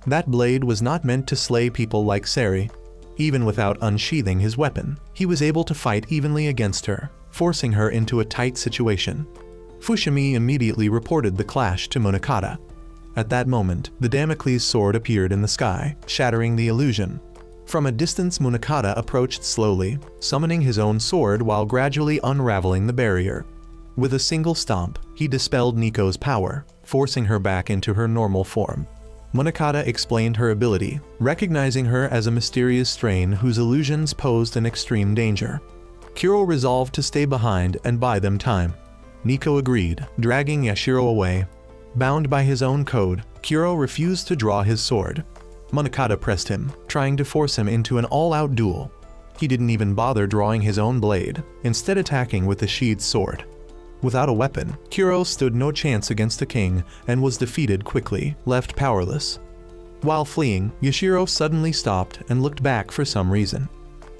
That blade was not meant to slay people like Seri. Even without unsheathing his weapon, he was able to fight evenly against her, forcing her into a tight situation. Fushimi immediately reported the clash to Munakata. At that moment, the Damocles sword appeared in the sky, shattering the illusion. From a distance, Munakata approached slowly, summoning his own sword while gradually unraveling the barrier. With a single stomp, he dispelled Nico's power, forcing her back into her normal form. Munakata explained her ability, recognizing her as a mysterious strain whose illusions posed an extreme danger. Kuro resolved to stay behind and buy them time. Nico agreed, dragging Yashiro away. Bound by his own code, Kuro refused to draw his sword. Munakata pressed him, trying to force him into an all-out duel. He didn't even bother drawing his own blade, instead attacking with the sheathed sword. Without a weapon, Kuro stood no chance against the king and was defeated quickly, left powerless. While fleeing, Yashiro suddenly stopped and looked back for some reason.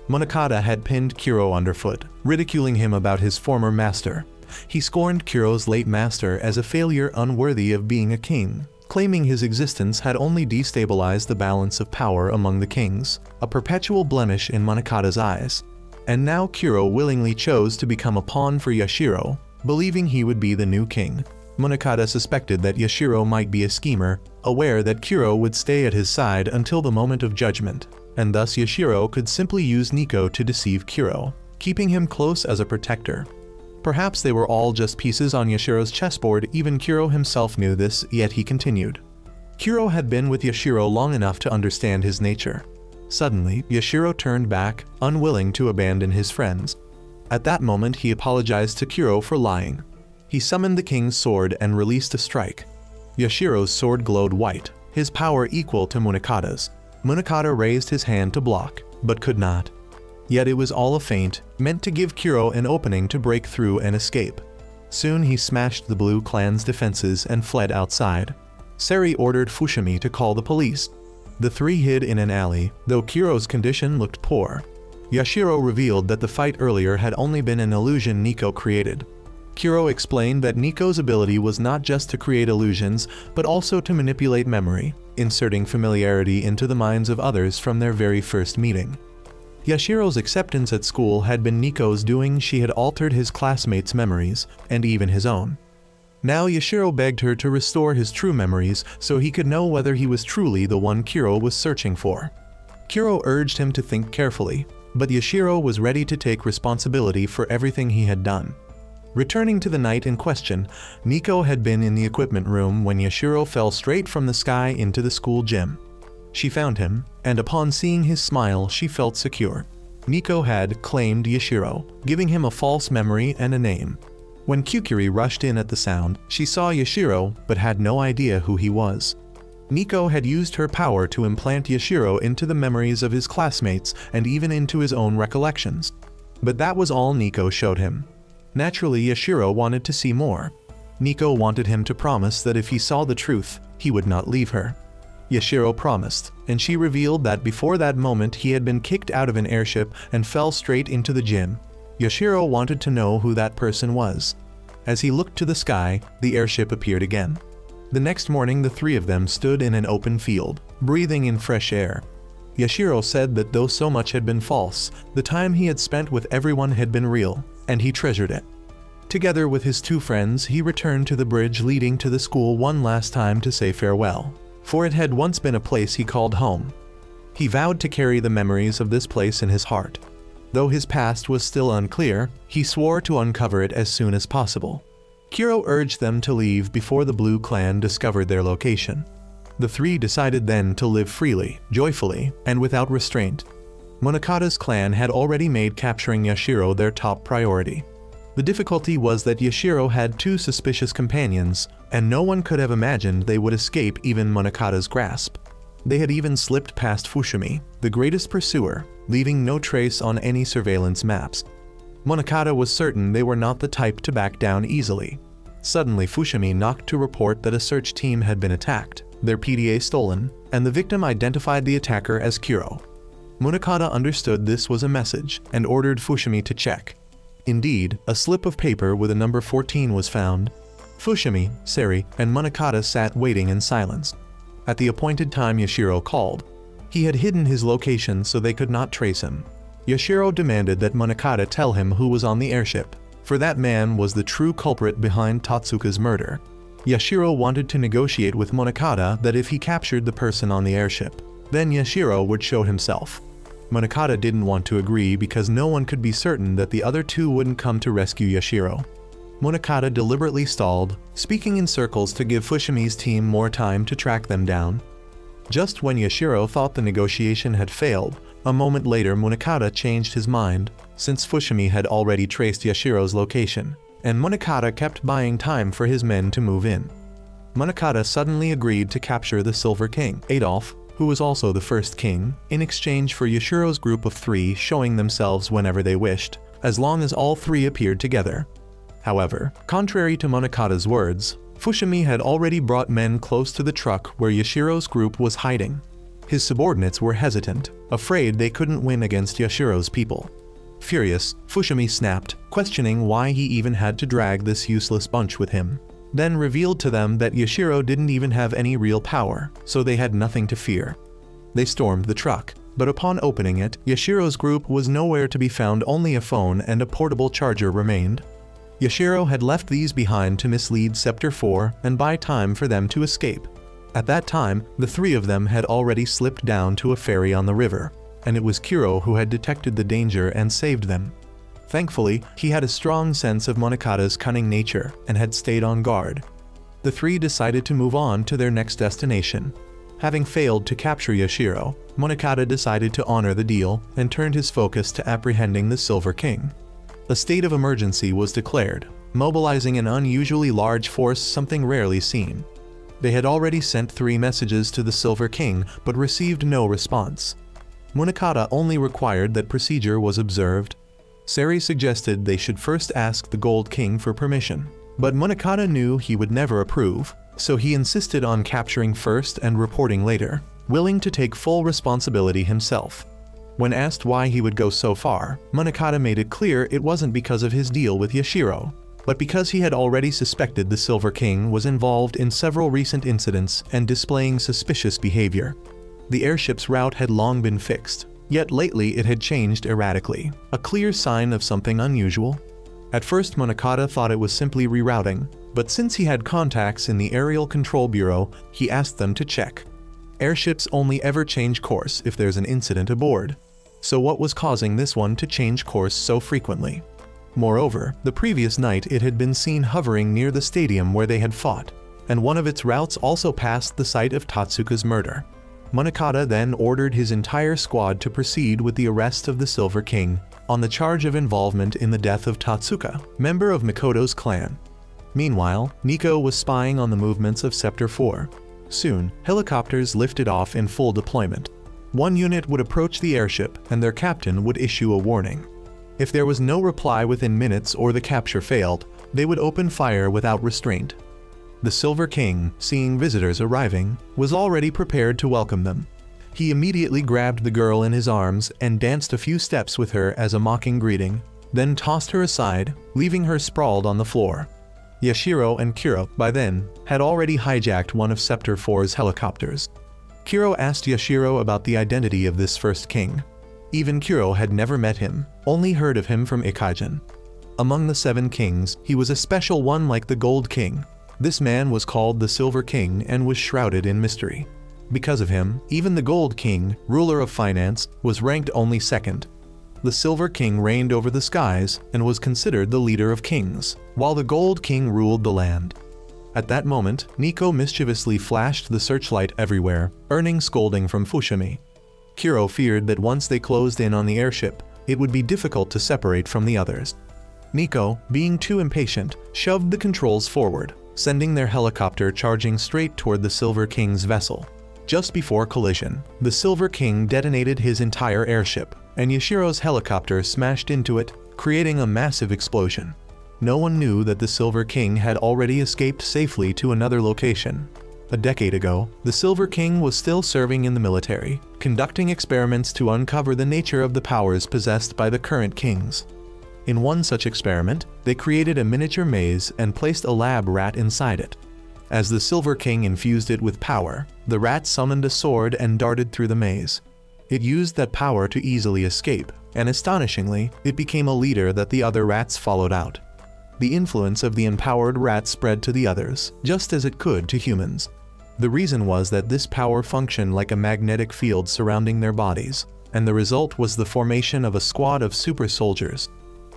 Munakata had pinned Kuro underfoot, ridiculing him about his former master. He scorned Kuro's late master as a failure unworthy of being a king, claiming his existence had only destabilized the balance of power among the kings, a perpetual blemish in Munakata's eyes. And now Kuro willingly chose to become a pawn for Yashiro, believing he would be the new king. Munakata suspected that Yashiro might be a schemer, aware that Kuro would stay at his side until the moment of judgment, and thus Yashiro could simply use Nico to deceive Kuro, keeping him close as a protector. Perhaps they were all just pieces on Yashiro's chessboard. Even Kuro himself knew this, yet he continued. Kuro had been with Yashiro long enough to understand his nature. Suddenly, Yashiro turned back, unwilling to abandon his friends. At that moment, he apologized to Kuro for lying. He summoned the king's sword and released a strike. Yashiro's sword glowed white, his power equal to Munakata's. Munakata raised his hand to block, but could not. Yet it was all a feint, meant to give Kuro an opening to break through and escape. Soon he smashed the Blue Clan's defenses and fled outside. Seri ordered Fushimi to call the police. The three hid in an alley, though Kuro's condition looked poor. Yashiro revealed that the fight earlier had only been an illusion Nico created. Kuro explained that Nico's ability was not just to create illusions, but also to manipulate memory, inserting familiarity into the minds of others from their very first meeting. Yashiro's acceptance at school had been Nico's doing. She had altered his classmates' memories, and even his own. Now Yashiro begged her to restore his true memories so he could know whether he was truly the one Kuro was searching for. Kuro urged him to think carefully, but Yashiro was ready to take responsibility for everything he had done. Returning to the night in question, Nico had been in the equipment room when Yashiro fell straight from the sky into the school gym. She found him, and upon seeing his smile, she felt secure. Nico had claimed Yashiro, giving him a false memory and a name. When Kyukuri rushed in at the sound, she saw Yashiro but had no idea who he was. Nico had used her power to implant Yashiro into the memories of his classmates and even into his own recollections. But that was all Nico showed him. Naturally, Yashiro wanted to see more. Nico wanted him to promise that if he saw the truth, he would not leave her. Yashiro promised, and she revealed that before that moment he had been kicked out of an airship and fell straight into the gym. Yashiro wanted to know who that person was. As he looked to the sky, the airship appeared again. The next morning the three of them stood in an open field, breathing in fresh air. Yashiro said that though so much had been false, the time he had spent with everyone had been real, and he treasured it. Together with his two friends, he returned to the bridge leading to the school one last time to say farewell, for it had once been a place he called home. He vowed to carry the memories of this place in his heart. Though his past was still unclear, he swore to uncover it as soon as possible. Kuro urged them to leave before the Blue Clan discovered their location. The three decided then to live freely, joyfully, and without restraint. Monokata's clan had already made capturing Yashiro their top priority. The difficulty was that Yashiro had two suspicious companions, and no one could have imagined they would escape even Monokata's grasp. They had even slipped past Fushimi, the greatest pursuer, leaving no trace on any surveillance maps. Monokata was certain they were not the type to back down easily. Suddenly Fushimi knocked to report that a search team had been attacked, their PDA stolen, and the victim identified the attacker as Kuro. Monokata understood this was a message and ordered Fushimi to check. Indeed, a slip of paper with a number 14 was found. Fushimi, Seri, and Monokata sat waiting in silence. At the appointed time Yashiro called. He had hidden his location so they could not trace him. Yashiro demanded that Monokata tell him who was on the airship, for that man was the true culprit behind Tatsuka's murder. Yashiro wanted to negotiate with Monokata that if he captured the person on the airship, then Yashiro would show himself. Monokata didn't want to agree because no one could be certain that the other two wouldn't come to rescue Yashiro. Monokata deliberately stalled, speaking in circles to give Fushimi's team more time to track them down. Just when Yashiro thought the negotiation had failed, a moment later Monokata changed his mind, since Fushimi had already traced Yashiro's location, and Monokata kept buying time for his men to move in. Monokata suddenly agreed to capture the Silver King, Adolf, who was also the first king, in exchange for Yashiro's group of three showing themselves whenever they wished, as long as all three appeared together. However, contrary to Monokata's words, Fushimi had already brought men close to the truck where Yashiro's group was hiding. His subordinates were hesitant, afraid they couldn't win against Yashiro's people. Furious, Fushimi snapped, questioning why he even had to drag this useless bunch with him, then revealed to them that Yashiro didn't even have any real power, so they had nothing to fear. They stormed the truck, but upon opening it, Yashiro's group was nowhere to be found. Only a phone and a portable charger remained. Yashiro had left these behind to mislead Scepter 4 and buy time for them to escape. At that time, the three of them had already slipped down to a ferry on the river, and it was Kuro who had detected the danger and saved them. Thankfully, he had a strong sense of Monokata's cunning nature and had stayed on guard. The three decided to move on to their next destination. Having failed to capture Yashiro, Monokata decided to honor the deal and turned his focus to apprehending the Silver King. A state of emergency was declared, mobilizing an unusually large force, something rarely seen. They had already sent 3 messages to the Silver King but received no response. Monokata only required that procedure was observed. Seri suggested they should first ask the Gold King for permission, but Monokata knew he would never approve, so he insisted on capturing first and reporting later, willing to take full responsibility himself. When asked why he would go so far, Monokata made it clear it wasn't because of his deal with Yashiro, but because he had already suspected the Silver King was involved in several recent incidents and displaying suspicious behavior. The airship's route had long been fixed, yet lately it had changed erratically, a clear sign of something unusual. At first Monokata thought it was simply rerouting, but since he had contacts in the Aerial Control Bureau, he asked them to check. Airships only ever change course if there's an incident aboard. So what was causing this one to change course so frequently? Moreover, the previous night it had been seen hovering near the stadium where they had fought, and one of its routes also passed the site of Tatsuka's murder. Monokata then ordered his entire squad to proceed with the arrest of the Silver King, on the charge of involvement in the death of Tatsuka, member of Mikoto's clan. Meanwhile, Nico was spying on the movements of Scepter 4. Soon, helicopters lifted off in full deployment. One unit would approach the airship and their captain would issue a warning. If there was no reply within minutes or the capture failed, they would open fire without restraint. The Silver King, seeing visitors arriving, was already prepared to welcome them. He immediately grabbed the girl in his arms and danced a few steps with her as a mocking greeting, then tossed her aside, leaving her sprawled on the floor. Yashiro and Kuro, by then, had already hijacked one of Scepter 4's helicopters. Kuro asked Yashiro about the identity of this first king. Even Kuro had never met him, only heard of him from Ikajin. Among the 7 kings, he was a special one like the Gold King. This man was called the Silver King and was shrouded in mystery. Because of him, even the Gold King, ruler of finance, was ranked only 2nd. The Silver King reigned over the skies and was considered the leader of kings, while the Gold King ruled the land. At that moment, Nico mischievously flashed the searchlight everywhere, earning scolding from Fushimi. Kuro feared that once they closed in on the airship, it would be difficult to separate from the others. Nico, being too impatient, shoved the controls forward, sending their helicopter charging straight toward the Silver King's vessel. Just before collision, the Silver King detonated his entire airship, and Yashiro's helicopter smashed into it, creating a massive explosion. No one knew that the Silver King had already escaped safely to another location. A decade ago, the Silver King was still serving in the military, conducting experiments to uncover the nature of the powers possessed by the current kings. In one such experiment, they created a miniature maze and placed a lab rat inside it. As the Silver King infused it with power, the rat summoned a sword and darted through the maze. It used that power to easily escape, and astonishingly, it became a leader that the other rats followed out. The influence of the empowered rat spread to the others, just as it could to humans. The reason was that this power functioned like a magnetic field surrounding their bodies, and the result was the formation of a squad of super soldiers.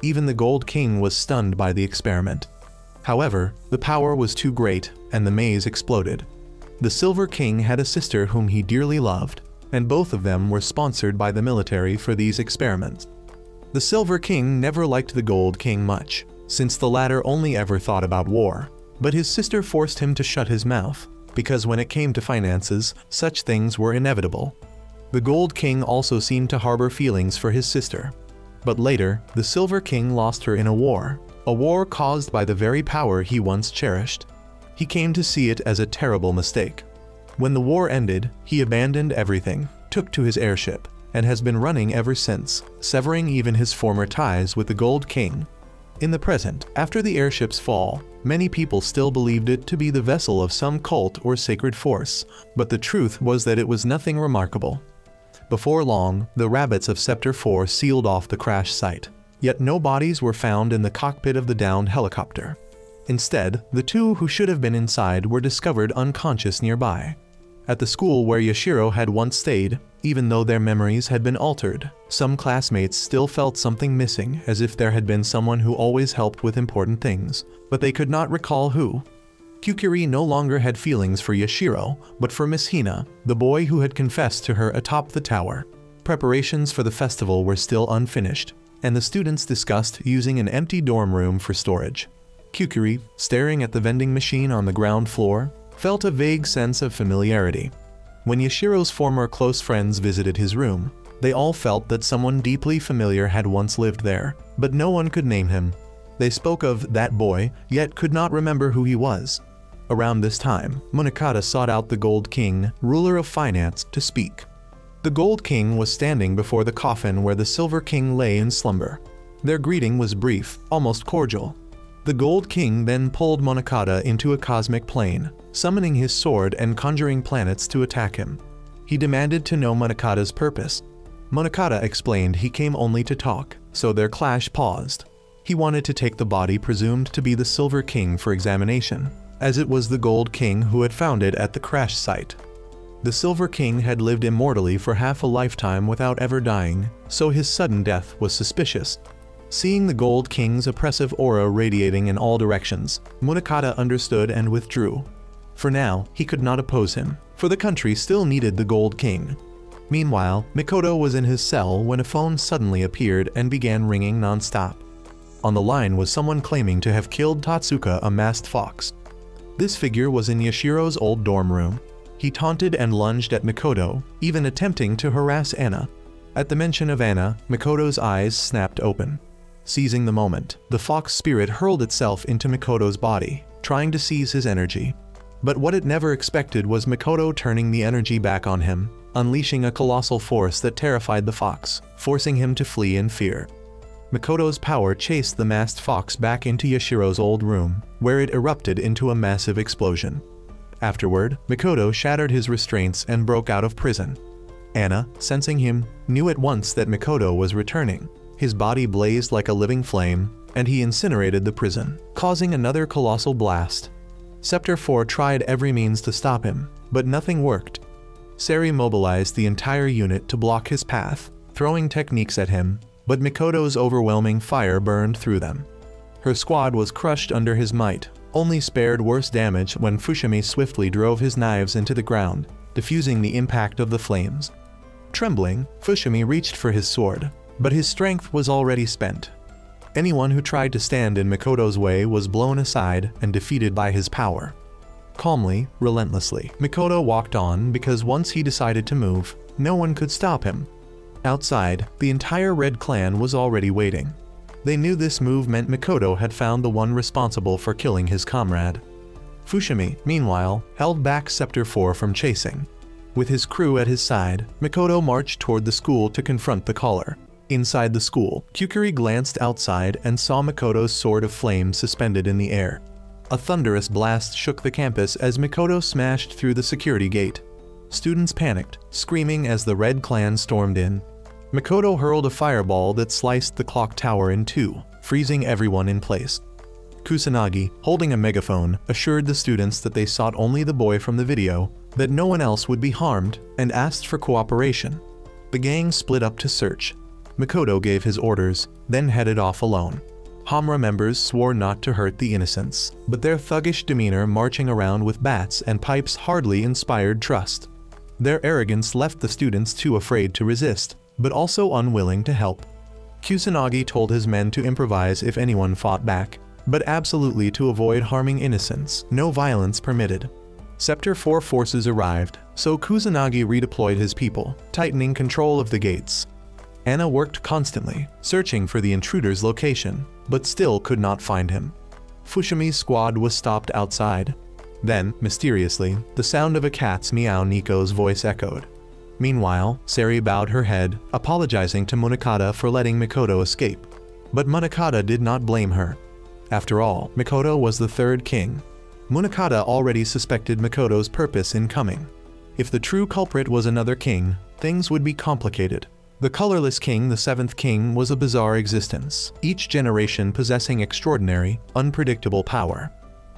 Even the Gold King was stunned by the experiment. However, the power was too great, and the maze exploded. The Silver King had a sister whom he dearly loved, and both of them were sponsored by the military for these experiments. The Silver King never liked the Gold King much, since the latter only ever thought about war, but his sister forced him to shut his mouth, because when it came to finances, such things were inevitable. The Gold King also seemed to harbor feelings for his sister. But later, the Silver King lost her in a war caused by the very power he once cherished. He came to see it as a terrible mistake. When the war ended, he abandoned everything, took to his airship, and has been running ever since, severing even his former ties with the Gold King. In the present, after the airship's fall, many people still believed it to be the vessel of some cult or sacred force, but the truth was that it was nothing remarkable. Before long, the rabbits of Scepter 4 sealed off the crash site, yet no bodies were found in the cockpit of the downed helicopter. Instead, the 2 who should have been inside were discovered unconscious nearby. At the school where Yashiro had once stayed, even though their memories had been altered, some classmates still felt something missing, as if there had been someone who always helped with important things, but they could not recall who. Kukuri no longer had feelings for Yashiro, but for Miss Hina, the boy who had confessed to her atop the tower. Preparations for the festival were still unfinished, and the students discussed using an empty dorm room for storage. Kukuri, staring at the vending machine on the ground floor, felt a vague sense of familiarity. When Yashiro's former close friends visited his room, they all felt that someone deeply familiar had once lived there, but no one could name him. They spoke of that boy, yet could not remember who he was. Around this time, Munakata sought out the Gold King, ruler of finance, to speak. The Gold King was standing before the coffin where the Silver King lay in slumber. Their greeting was brief, almost cordial. The Gold King then pulled Munakata into a cosmic plane, summoning his sword and conjuring planets to attack him. He demanded to know Munakata's purpose. Munakata explained he came only to talk, so their clash paused. He wanted to take the body presumed to be the Silver King for examination, as it was the Gold King who had found it at the crash site. The Silver King had lived immortally for half a lifetime without ever dying, so his sudden death was suspicious. Seeing the Gold King's oppressive aura radiating in all directions, Munakata understood and withdrew. For now, he could not oppose him, for the country still needed the Gold King. Meanwhile, Mikoto was in his cell when a phone suddenly appeared and began ringing non-stop. On the line was someone claiming to have killed Tatsuka, a masked fox. This figure was in Yashiro's old dorm room. He taunted and lunged at Mikoto, even attempting to harass Anna. At the mention of Anna, Mikoto's eyes snapped open. Seizing the moment, the fox spirit hurled itself into Mikoto's body, trying to seize his energy. But what it never expected was Makoto turning the energy back on him, unleashing a colossal force that terrified the fox, forcing him to flee in fear. Makoto's power chased the masked fox back into Yashiro's old room, where it erupted into a massive explosion. Afterward, Makoto shattered his restraints and broke out of prison. Anna, sensing him, knew at once that Makoto was returning. His body blazed like a living flame, and he incinerated the prison, causing another colossal blast. Scepter 4 tried every means to stop him, but nothing worked. Sari mobilized the entire unit to block his path, throwing techniques at him, but Makoto's overwhelming fire burned through them. Her squad was crushed under his might, only spared worse damage when Fushimi swiftly drove his knives into the ground, diffusing the impact of the flames. Trembling, Fushimi reached for his sword, but his strength was already spent. Anyone who tried to stand in Makoto's way was blown aside and defeated by his power. Calmly, relentlessly, Makoto walked on because once he decided to move, no one could stop him. Outside, the entire Red Clan was already waiting. They knew this move meant Makoto had found the one responsible for killing his comrade. Fushimi, meanwhile, held back Scepter 4 from chasing. With his crew at his side, Makoto marched toward the school to confront the caller. Inside the school, Kukuri glanced outside and saw Makoto's sword of flame suspended in the air. A thunderous blast shook the campus as Makoto smashed through the security gate. Students panicked, screaming as the Red Clan stormed in. Makoto hurled a fireball that sliced the clock tower in two, freezing everyone in place. Kusanagi, holding a megaphone, assured the students that they sought only the boy from the video, that no one else would be harmed, and asked for cooperation. The gang split up to search. Makoto gave his orders, then headed off alone. Hamura members swore not to hurt the innocents, but their thuggish demeanor marching around with bats and pipes hardly inspired trust. Their arrogance left the students too afraid to resist, but also unwilling to help. Kusanagi told his men to improvise if anyone fought back, but absolutely to avoid harming innocents, no violence permitted. Scepter 4 forces arrived, so Kusanagi redeployed his people, tightening control of the gates. Anna worked constantly, searching for the intruder's location, but still could not find him. Fushimi's squad was stopped outside. Then, mysteriously, the sound of a cat's meow Nico's voice echoed. Meanwhile, Sari bowed her head, apologizing to Munakata for letting Makoto escape. But Munakata did not blame her. After all, Makoto was the third king. Munakata already suspected Makoto's purpose in coming. If the true culprit was another king, things would be complicated. The colorless king, the seventh king, was a bizarre existence, each generation possessing extraordinary, unpredictable power.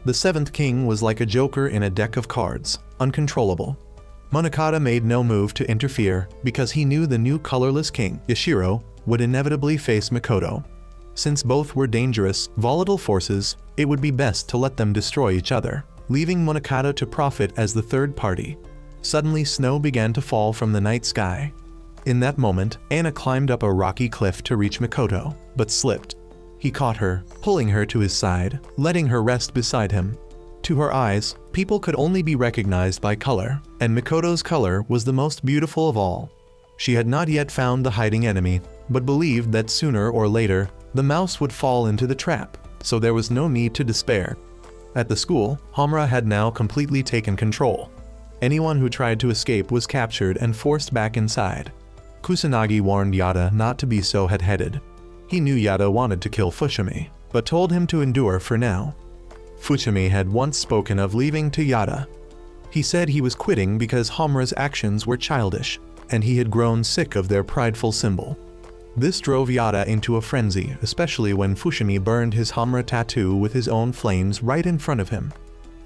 The seventh king was like a joker in a deck of cards, uncontrollable. Munakata made no move to interfere because he knew the new colorless king, Yashiro, would inevitably face Makoto. Since both were dangerous, volatile forces, it would be best to let them destroy each other, leaving Munakata to profit as the third party. Suddenly snow began to fall from the night sky. In that moment, Anna climbed up a rocky cliff to reach Makoto, but slipped. He caught her, pulling her to his side, letting her rest beside him. To her eyes, people could only be recognized by color, and Makoto's color was the most beautiful of all. She had not yet found the hiding enemy, but believed that sooner or later, the mouse would fall into the trap, so there was no need to despair. At the school, Hamura had now completely taken control. Anyone who tried to escape was captured and forced back inside. Kusanagi warned Yada not to be so hot-headed. He knew Yada wanted to kill Fushimi, but told him to endure for now. Fushimi had once spoken of leaving to Yada. He said he was quitting because Hamura's actions were childish, and he had grown sick of their prideful symbol. This drove Yada into a frenzy, especially when Fushimi burned his Hamura tattoo with his own flames right in front of him.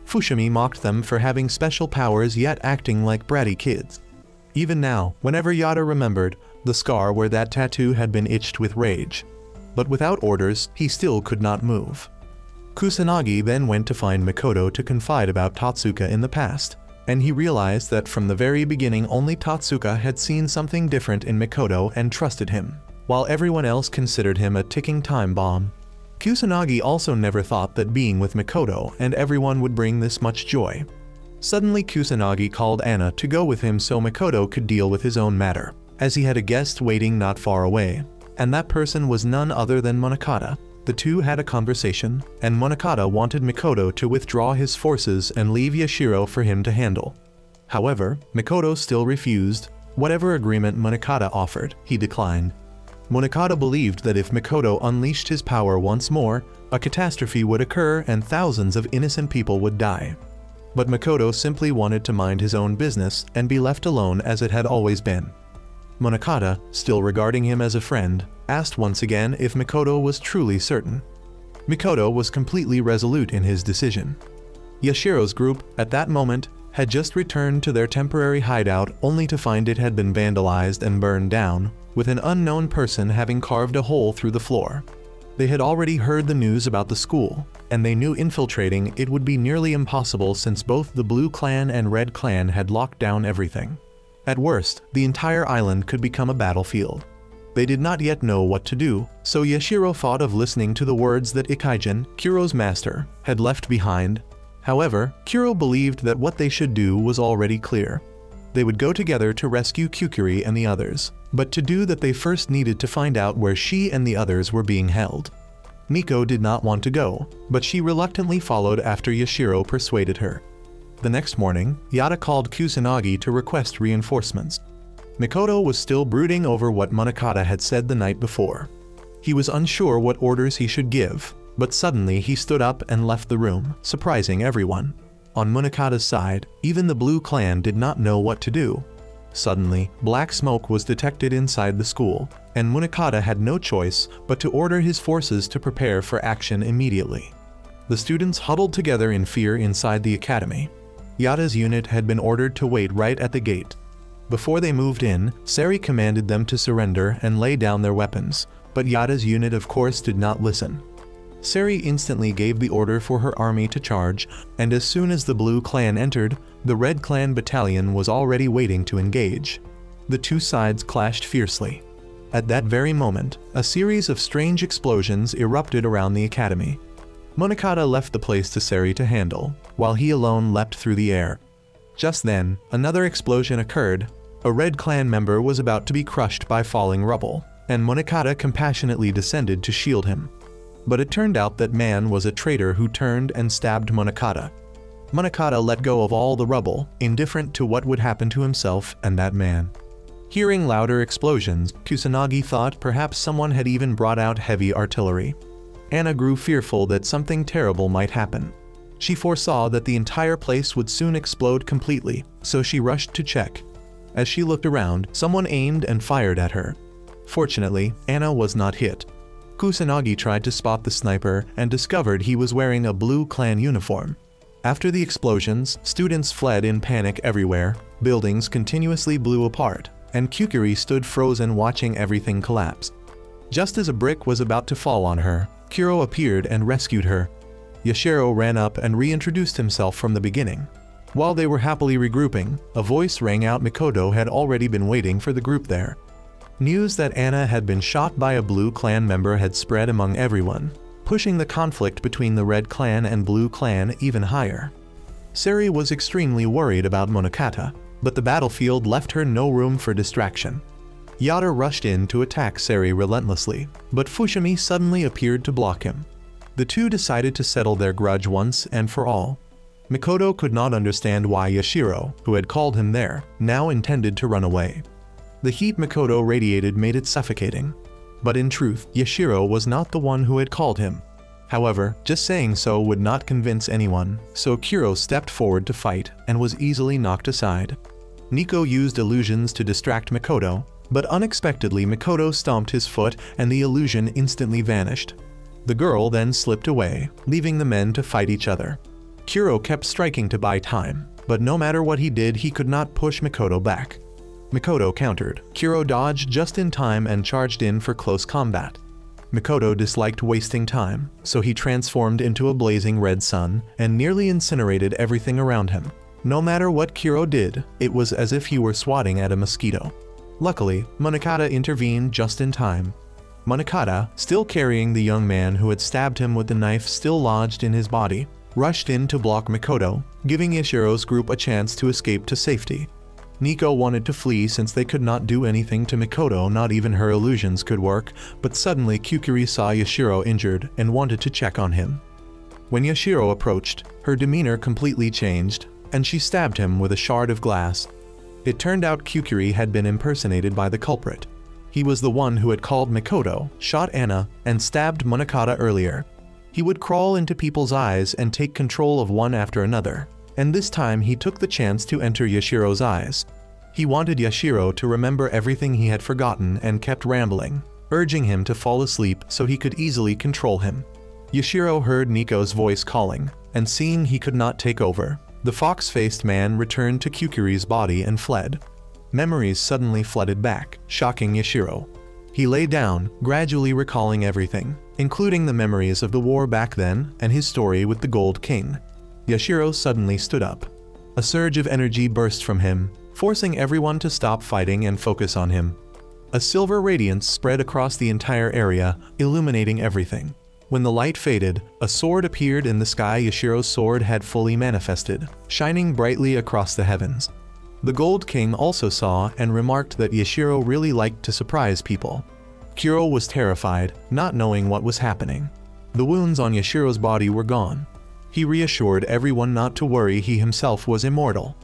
Fushimi mocked them for having special powers yet acting like bratty kids. Even now, whenever Yada remembered, the scar where that tattoo had been itched with rage. But without orders, he still could not move. Kusanagi then went to find Makoto to confide about Tatsuka in the past, and he realized that from the very beginning only Tatsuka had seen something different in Makoto and trusted him, while everyone else considered him a ticking time bomb. Kusanagi also never thought that being with Makoto and everyone would bring this much joy. Suddenly Kusanagi called Anna to go with him so Makoto could deal with his own matter, as he had a guest waiting not far away, and that person was none other than Munakata. The two had a conversation, and Monokata wanted Mikoto to withdraw his forces and leave Yashiro for him to handle. However, Mikoto still refused. Whatever agreement Monokata offered, he declined. Monokata believed that if Mikoto unleashed his power once more, a catastrophe would occur and thousands of innocent people would die. But Mikoto simply wanted to mind his own business and be left alone as it had always been. Monokata, still regarding him as a friend, asked once again if Mikoto was truly certain. Mikoto was completely resolute in his decision. Yashiro's group, at that moment, had just returned to their temporary hideout only to find it had been vandalized and burned down, with an unknown person having carved a hole through the floor. They had already heard the news about the school, and they knew infiltrating it would be nearly impossible since both the Blue Clan and Red Clan had locked down everything. At worst, the entire island could become a battlefield. They did not yet know what to do, so Yashiro thought of listening to the words that Ikaijin, Kuro's master, had left behind. However, Kuro believed that what they should do was already clear. They would go together to rescue Kukuri and the others, but to do that they first needed to find out where she and the others were being held. Miko did not want to go, but she reluctantly followed after Yashiro persuaded her. The next morning, Yada called Kusanagi to request reinforcements. Mikoto was still brooding over what Monokata had said the night before. He was unsure what orders he should give, but suddenly he stood up and left the room, surprising everyone. On Monokata's side, even the Blue Clan did not know what to do. Suddenly, black smoke was detected inside the school, and Monokata had no choice but to order his forces to prepare for action immediately. The students huddled together in fear inside the academy. Yada's unit had been ordered to wait right at the gate. Before they moved in, Sari commanded them to surrender and lay down their weapons, but Yada's unit of course did not listen. Sari instantly gave the order for her army to charge, and as soon as the Blue Clan entered, the Red Clan battalion was already waiting to engage. The two sides clashed fiercely. At that very moment, a series of strange explosions erupted around the academy. Monokata left the place to Sari to handle, while he alone leapt through the air. Just then, another explosion occurred. A Red Clan member was about to be crushed by falling rubble, and Monokata compassionately descended to shield him. But it turned out that man was a traitor who turned and stabbed Monokata. Monokata let go of all the rubble, indifferent to what would happen to himself and that man. Hearing louder explosions, Kusanagi thought perhaps someone had even brought out heavy artillery. Anna grew fearful that something terrible might happen. She foresaw that the entire place would soon explode completely, so she rushed to check. As she looked around, someone aimed and fired at her. Fortunately, Anna was not hit. Kusanagi tried to spot the sniper and discovered he was wearing a Blue Clan uniform. After the explosions, students fled in panic everywhere, buildings continuously blew apart, and Kukuri stood frozen watching everything collapse. Just as a brick was about to fall on her, Kuro appeared and rescued her. Yashiro ran up and reintroduced himself from the beginning. While they were happily regrouping, a voice rang out. Mikoto had already been waiting for the group there. News that Anna had been shot by a Blue Clan member had spread among everyone, pushing the conflict between the Red Clan and Blue Clan even higher. Sari was extremely worried about Monokata, but the battlefield left her no room for distraction. Yada rushed in to attack Sari relentlessly, but Fushimi suddenly appeared to block him. The two decided to settle their grudge once and for all. Mikoto could not understand why Yashiro, who had called him there, now intended to run away. The heat Mikoto radiated made it suffocating. But in truth, Yashiro was not the one who had called him. However, just saying so would not convince anyone, so Kuro stepped forward to fight and was easily knocked aside. Nico used illusions to distract Mikoto, but unexpectedly Mikoto stomped his foot and the illusion instantly vanished. The girl then slipped away, leaving the men to fight each other. Kuro kept striking to buy time, but no matter what he did, he could not push Mikoto back. Mikoto countered. Kuro dodged just in time and charged in for close combat. Mikoto disliked wasting time, so he transformed into a blazing red sun and nearly incinerated everything around him. No matter what Kuro did, it was as if he were swatting at a mosquito. Luckily, Monokata intervened just in time. Monokata, still carrying the young man who had stabbed him with the knife still lodged in his body, rushed in to block Mikoto, giving Yashiro's group a chance to escape to safety. Nico wanted to flee since they could not do anything to Mikoto, not even her illusions could work, but suddenly Kukuri saw Yashiro injured and wanted to check on him. When Yashiro approached, her demeanor completely changed, and she stabbed him with a shard of glass. It turned out Kukuri had been impersonated by the culprit. He was the one who had called Mikoto, shot Anna, and stabbed Munakata earlier. He would crawl into people's eyes and take control of one after another, and this time he took the chance to enter Yashiro's eyes. He wanted Yashiro to remember everything he had forgotten and kept rambling, urging him to fall asleep so he could easily control him. Yashiro heard Nico's voice calling, and seeing he could not take over, the fox-faced man returned to Kukuri's body and fled. Memories suddenly flooded back, shocking Yashiro. He lay down, gradually recalling everything, including the memories of the war back then and his story with the Gold King. Yashiro suddenly stood up. A surge of energy burst from him, forcing everyone to stop fighting and focus on him. A silver radiance spread across the entire area, illuminating everything. When the light faded, a sword appeared in the sky. Yashiro's sword had fully manifested, shining brightly across the heavens. The Gold King also saw and remarked that Yashiro really liked to surprise people. Kuro was terrified, not knowing what was happening. The wounds on Yashiro's body were gone. He reassured everyone not to worry, he himself was immortal.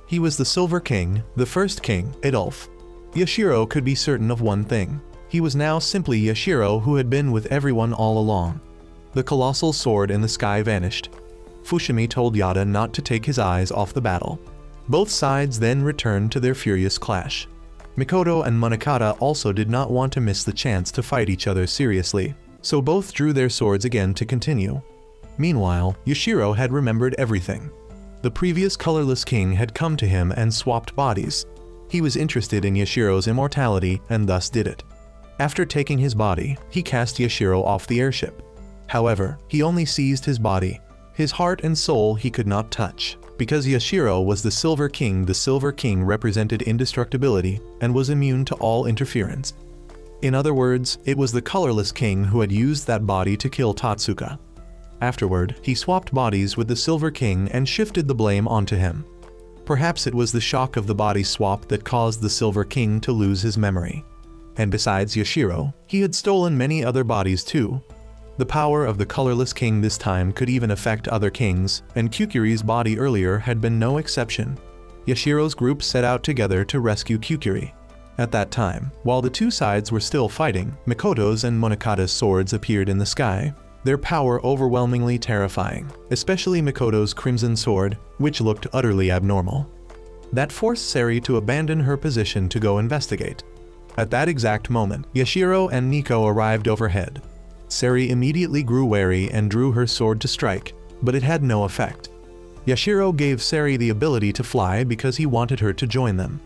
He was the Silver King, the first king, Adolf. Yashiro could be certain of one thing. He was now simply Yashiro who had been with everyone all along. The colossal sword in the sky vanished. Fushimi told Yada not to take his eyes off the battle. Both sides then returned to their furious clash. Mikoto and Munakata also did not want to miss the chance to fight each other seriously, so both drew their swords again to continue. Meanwhile, Yashiro had remembered everything. The previous colorless king had come to him and swapped bodies. He was interested in Yashiro's immortality and thus did it. After taking his body, he cast Yashiro off the airship. However, he only seized his body. His heart and soul he could not touch. Because Yashiro was the Silver King represented indestructibility and was immune to all interference. In other words, it was the colorless king who had used that body to kill Tatsuka. Afterward, he swapped bodies with the Silver King and shifted the blame onto him. Perhaps it was the shock of the body swap that caused the Silver King to lose his memory. And besides Yashiro, he had stolen many other bodies too. The power of the colorless king this time could even affect other kings, and Kukuri's body earlier had been no exception. Yashiro's group set out together to rescue Kukuri. At that time, while the two sides were still fighting, Mikoto's and Munakata's swords appeared in the sky, their power overwhelmingly terrifying, especially Mikoto's crimson sword, which looked utterly abnormal. That forced Seri to abandon her position to go investigate. At that exact moment, Yashiro and Nico arrived overhead. Seri immediately grew wary and drew her sword to strike, but it had no effect. Yashiro gave Seri the ability to fly because he wanted her to join them.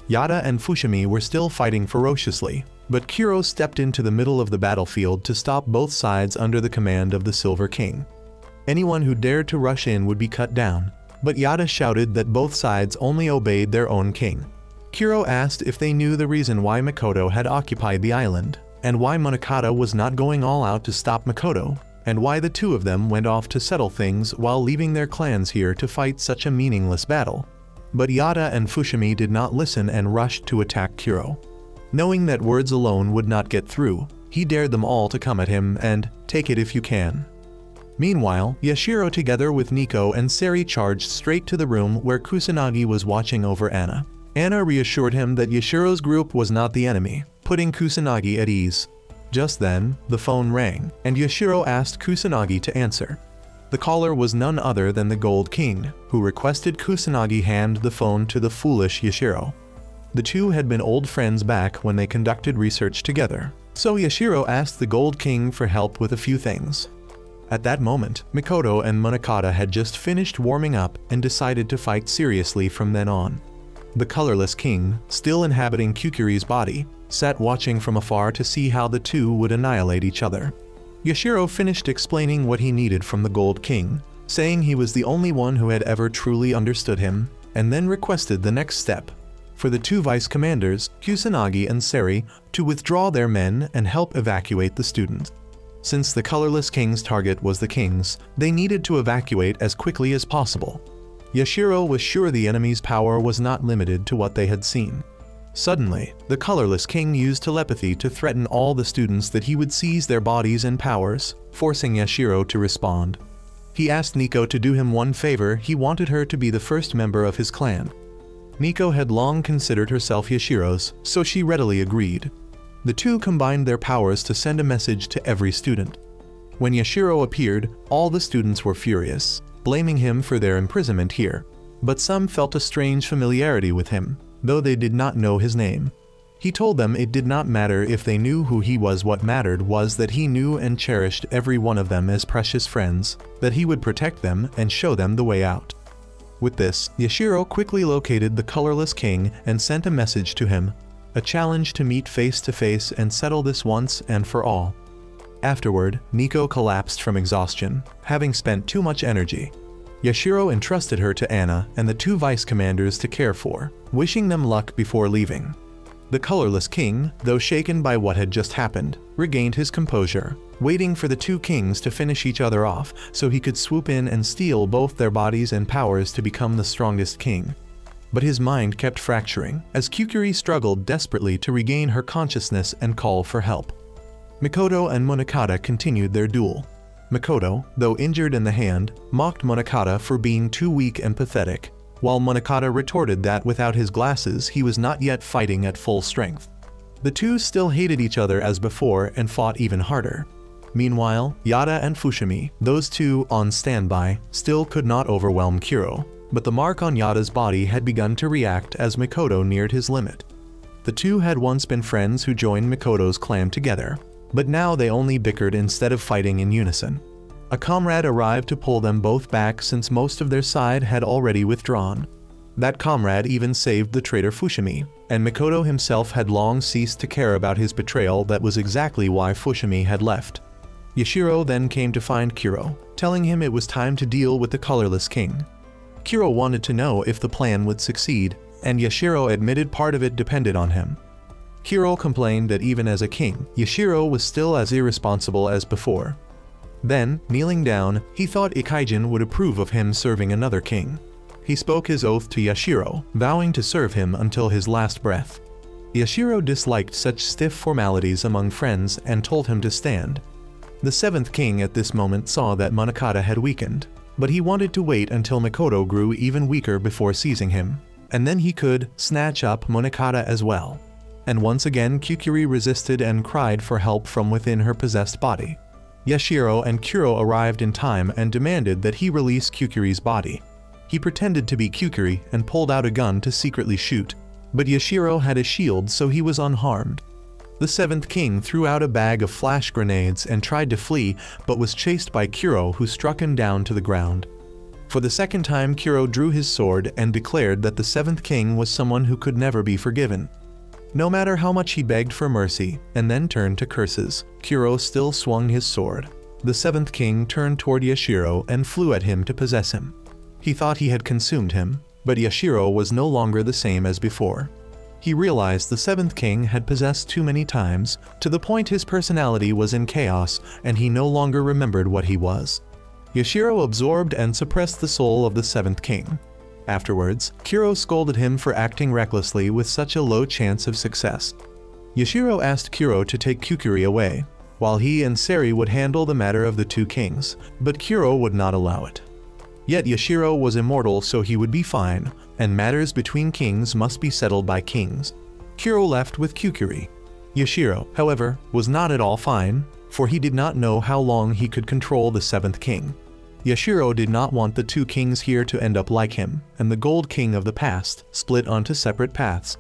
Yada and Fushimi were still fighting ferociously, but Kuro stepped into the middle of the battlefield to stop both sides under the command of the Silver King. Anyone who dared to rush in would be cut down, but Yada shouted that both sides only obeyed their own king. Kuro asked if they knew the reason why Mikoto had occupied the island, and why Munakata was not going all out to stop Mikoto, and why the two of them went off to settle things while leaving their clans here to fight such a meaningless battle. But Yada and Fushimi did not listen and rushed to attack Kuro. Knowing that words alone would not get through, he dared them all to come at him and take it if you can. Meanwhile, Yashiro together with Nico and Seri charged straight to the room where Kusanagi was watching over Anna. Anna reassured him that Yashiro's group was not the enemy, putting Kusanagi at ease. Just then, the phone rang, and Yashiro asked Kusanagi to answer. The caller was none other than the Gold King, who requested Kusanagi hand the phone to the foolish Yashiro. The two had been old friends back when they conducted research together, so Yashiro asked the Gold King for help with a few things. At that moment, Mikoto and Munakata had just finished warming up and decided to fight seriously from then on. The colorless king, still inhabiting Kukuri's body, sat watching from afar to see how the two would annihilate each other. Yashiro finished explaining what he needed from the Gold King, saying he was the only one who had ever truly understood him, and then requested the next step, for the two vice commanders, Kusanagi and Seri, to withdraw their men and help evacuate the students. Since the colorless king's target was the kings, they needed to evacuate as quickly as possible. Yashiro was sure the enemy's power was not limited to what they had seen. Suddenly, the colorless king used telepathy to threaten all the students that he would seize their bodies and powers, forcing Yashiro to respond. He asked Nico to do him one favor. He wanted her to be the first member of his clan. Nico had long considered herself Yashiro's, so she readily agreed. The two combined their powers to send a message to every student. When Yashiro appeared, all the students were furious, blaming him for their imprisonment here. But some felt a strange familiarity with him, though they did not know his name. He told them it did not matter if they knew who he was. What mattered was that he knew and cherished every one of them as precious friends, that he would protect them and show them the way out. With this, Yashiro quickly located the colorless king and sent a message to him, a challenge to meet face to face and settle this once and for all. Afterward, Nico collapsed from exhaustion, having spent too much energy. Yashiro entrusted her to Anna and the two vice commanders to care for, wishing them luck before leaving. The colorless king, though shaken by what had just happened, regained his composure, waiting for the two kings to finish each other off so he could swoop in and steal both their bodies and powers to become the strongest king. But his mind kept fracturing as Kukuri struggled desperately to regain her consciousness and call for help. Mikoto and Monokata continued their duel. Mikoto, though injured in the hand, mocked Monokata for being too weak and pathetic, while Monokata retorted that without his glasses he was not yet fighting at full strength. The two still hated each other as before and fought even harder. Meanwhile, Yada and Fushimi, those two on standby, still could not overwhelm Kuro, but the mark on Yada's body had begun to react as Mikoto neared his limit. The two had once been friends who joined Mikoto's clan together, but now they only bickered instead of fighting in unison. A comrade arrived to pull them both back since most of their side had already withdrawn. That comrade even saved the traitor Fushimi, and Mikoto himself had long ceased to care about his betrayal. That was exactly why Fushimi had left. Yashiro then came to find Kuro, telling him it was time to deal with the colorless king. Kuro wanted to know if the plan would succeed, and Yashiro admitted part of it depended on him. Kuro complained that even as a king, Yashiro was still as irresponsible as before. Then, kneeling down, he thought Ikaijin would approve of him serving another king. He spoke his oath to Yashiro, vowing to serve him until his last breath. Yashiro disliked such stiff formalities among friends and told him to stand. The seventh king at this moment saw that Monokata had weakened, but he wanted to wait until Mikoto grew even weaker before seizing him, and then he could snatch up Monokata as well. And once again Kukuri resisted and cried for help from within her possessed body. Yashiro and Kuro arrived in time and demanded that he release Kukuri's body. He pretended to be Kukuri and pulled out a gun to secretly shoot, but Yashiro had a shield so he was unharmed. The seventh king threw out a bag of flash grenades and tried to flee, but was chased by Kuro, who struck him down to the ground. For the second time Kuro drew his sword and declared that the seventh king was someone who could never be forgiven. No matter how much he begged for mercy, and then turned to curses, Kuro still swung his sword. The seventh king turned toward Yashiro and flew at him to possess him. He thought he had consumed him, but Yashiro was no longer the same as before. He realized the seventh king had possessed too many times, to the point his personality was in chaos and he no longer remembered what he was. Yashiro absorbed and suppressed the soul of the seventh king. Afterwards, Kuro scolded him for acting recklessly with such a low chance of success. Yashiro asked Kuro to take Kukuri away, while he and Seri would handle the matter of the two kings, but Kuro would not allow it. Yet Yashiro was immortal, so he would be fine, and matters between kings must be settled by kings. Kuro left with Kukuri. Yashiro, however, was not at all fine, for he did not know how long he could control the seventh king. Yashiro did not want the two kings here to end up like him, and the Gold King of the past split onto separate paths.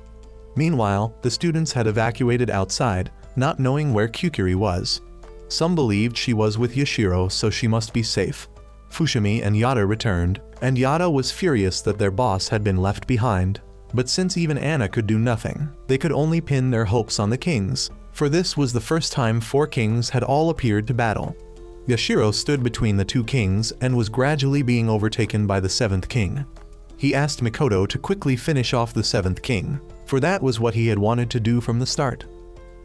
Meanwhile, the students had evacuated outside, not knowing where Kukuri was. Some believed she was with Yashiro, so she must be safe. Fushimi and Yada returned, and Yada was furious that their boss had been left behind. But since even Anna could do nothing, they could only pin their hopes on the kings, for this was the first time 4 kings had all appeared to battle. Yashiro stood between the 2 kings and was gradually being overtaken by the 7th king. He asked Mikoto to quickly finish off the 7th king, for that was what he had wanted to do from the start.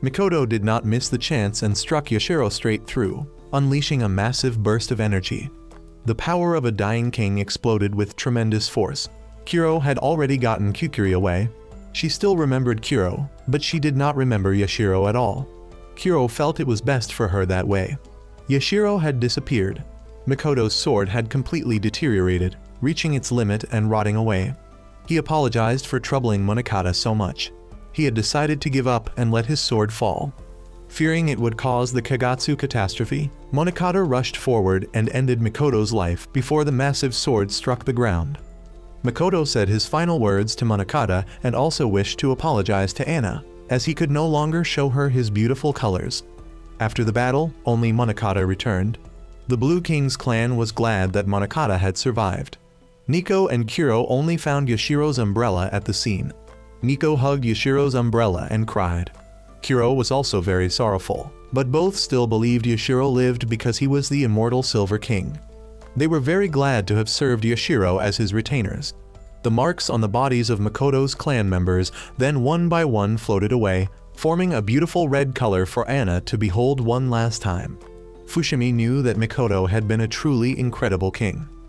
Mikoto did not miss the chance and struck Yashiro straight through, unleashing a massive burst of energy. The power of a dying king exploded with tremendous force. Kuro had already gotten Kukuri away. She still remembered Kuro, but she did not remember Yashiro at all. Kuro felt it was best for her that way. Yashiro had disappeared. Mikoto's sword had completely deteriorated, reaching its limit and rotting away. He apologized for troubling Monokata so much. He had decided to give up and let his sword fall. Fearing it would cause the Kagatsu catastrophe, Monokata rushed forward and ended Mikoto's life before the massive sword struck the ground. Mikoto said his final words to Monokata and also wished to apologize to Anna, as he could no longer show her his beautiful colors. After the battle, only Monokata returned. The Blue King's clan was glad that Monokata had survived. Nico and Kuro only found Yashiro's umbrella at the scene. Nico hugged Yashiro's umbrella and cried. Kuro was also very sorrowful, but both still believed Yashiro lived because he was the immortal Silver King. They were very glad to have served Yashiro as his retainers. The marks on the bodies of Mikoto's clan members then one by one floated away, forming a beautiful red color for Anna to behold one last time. Fushimi knew that Mikoto had been a truly incredible king.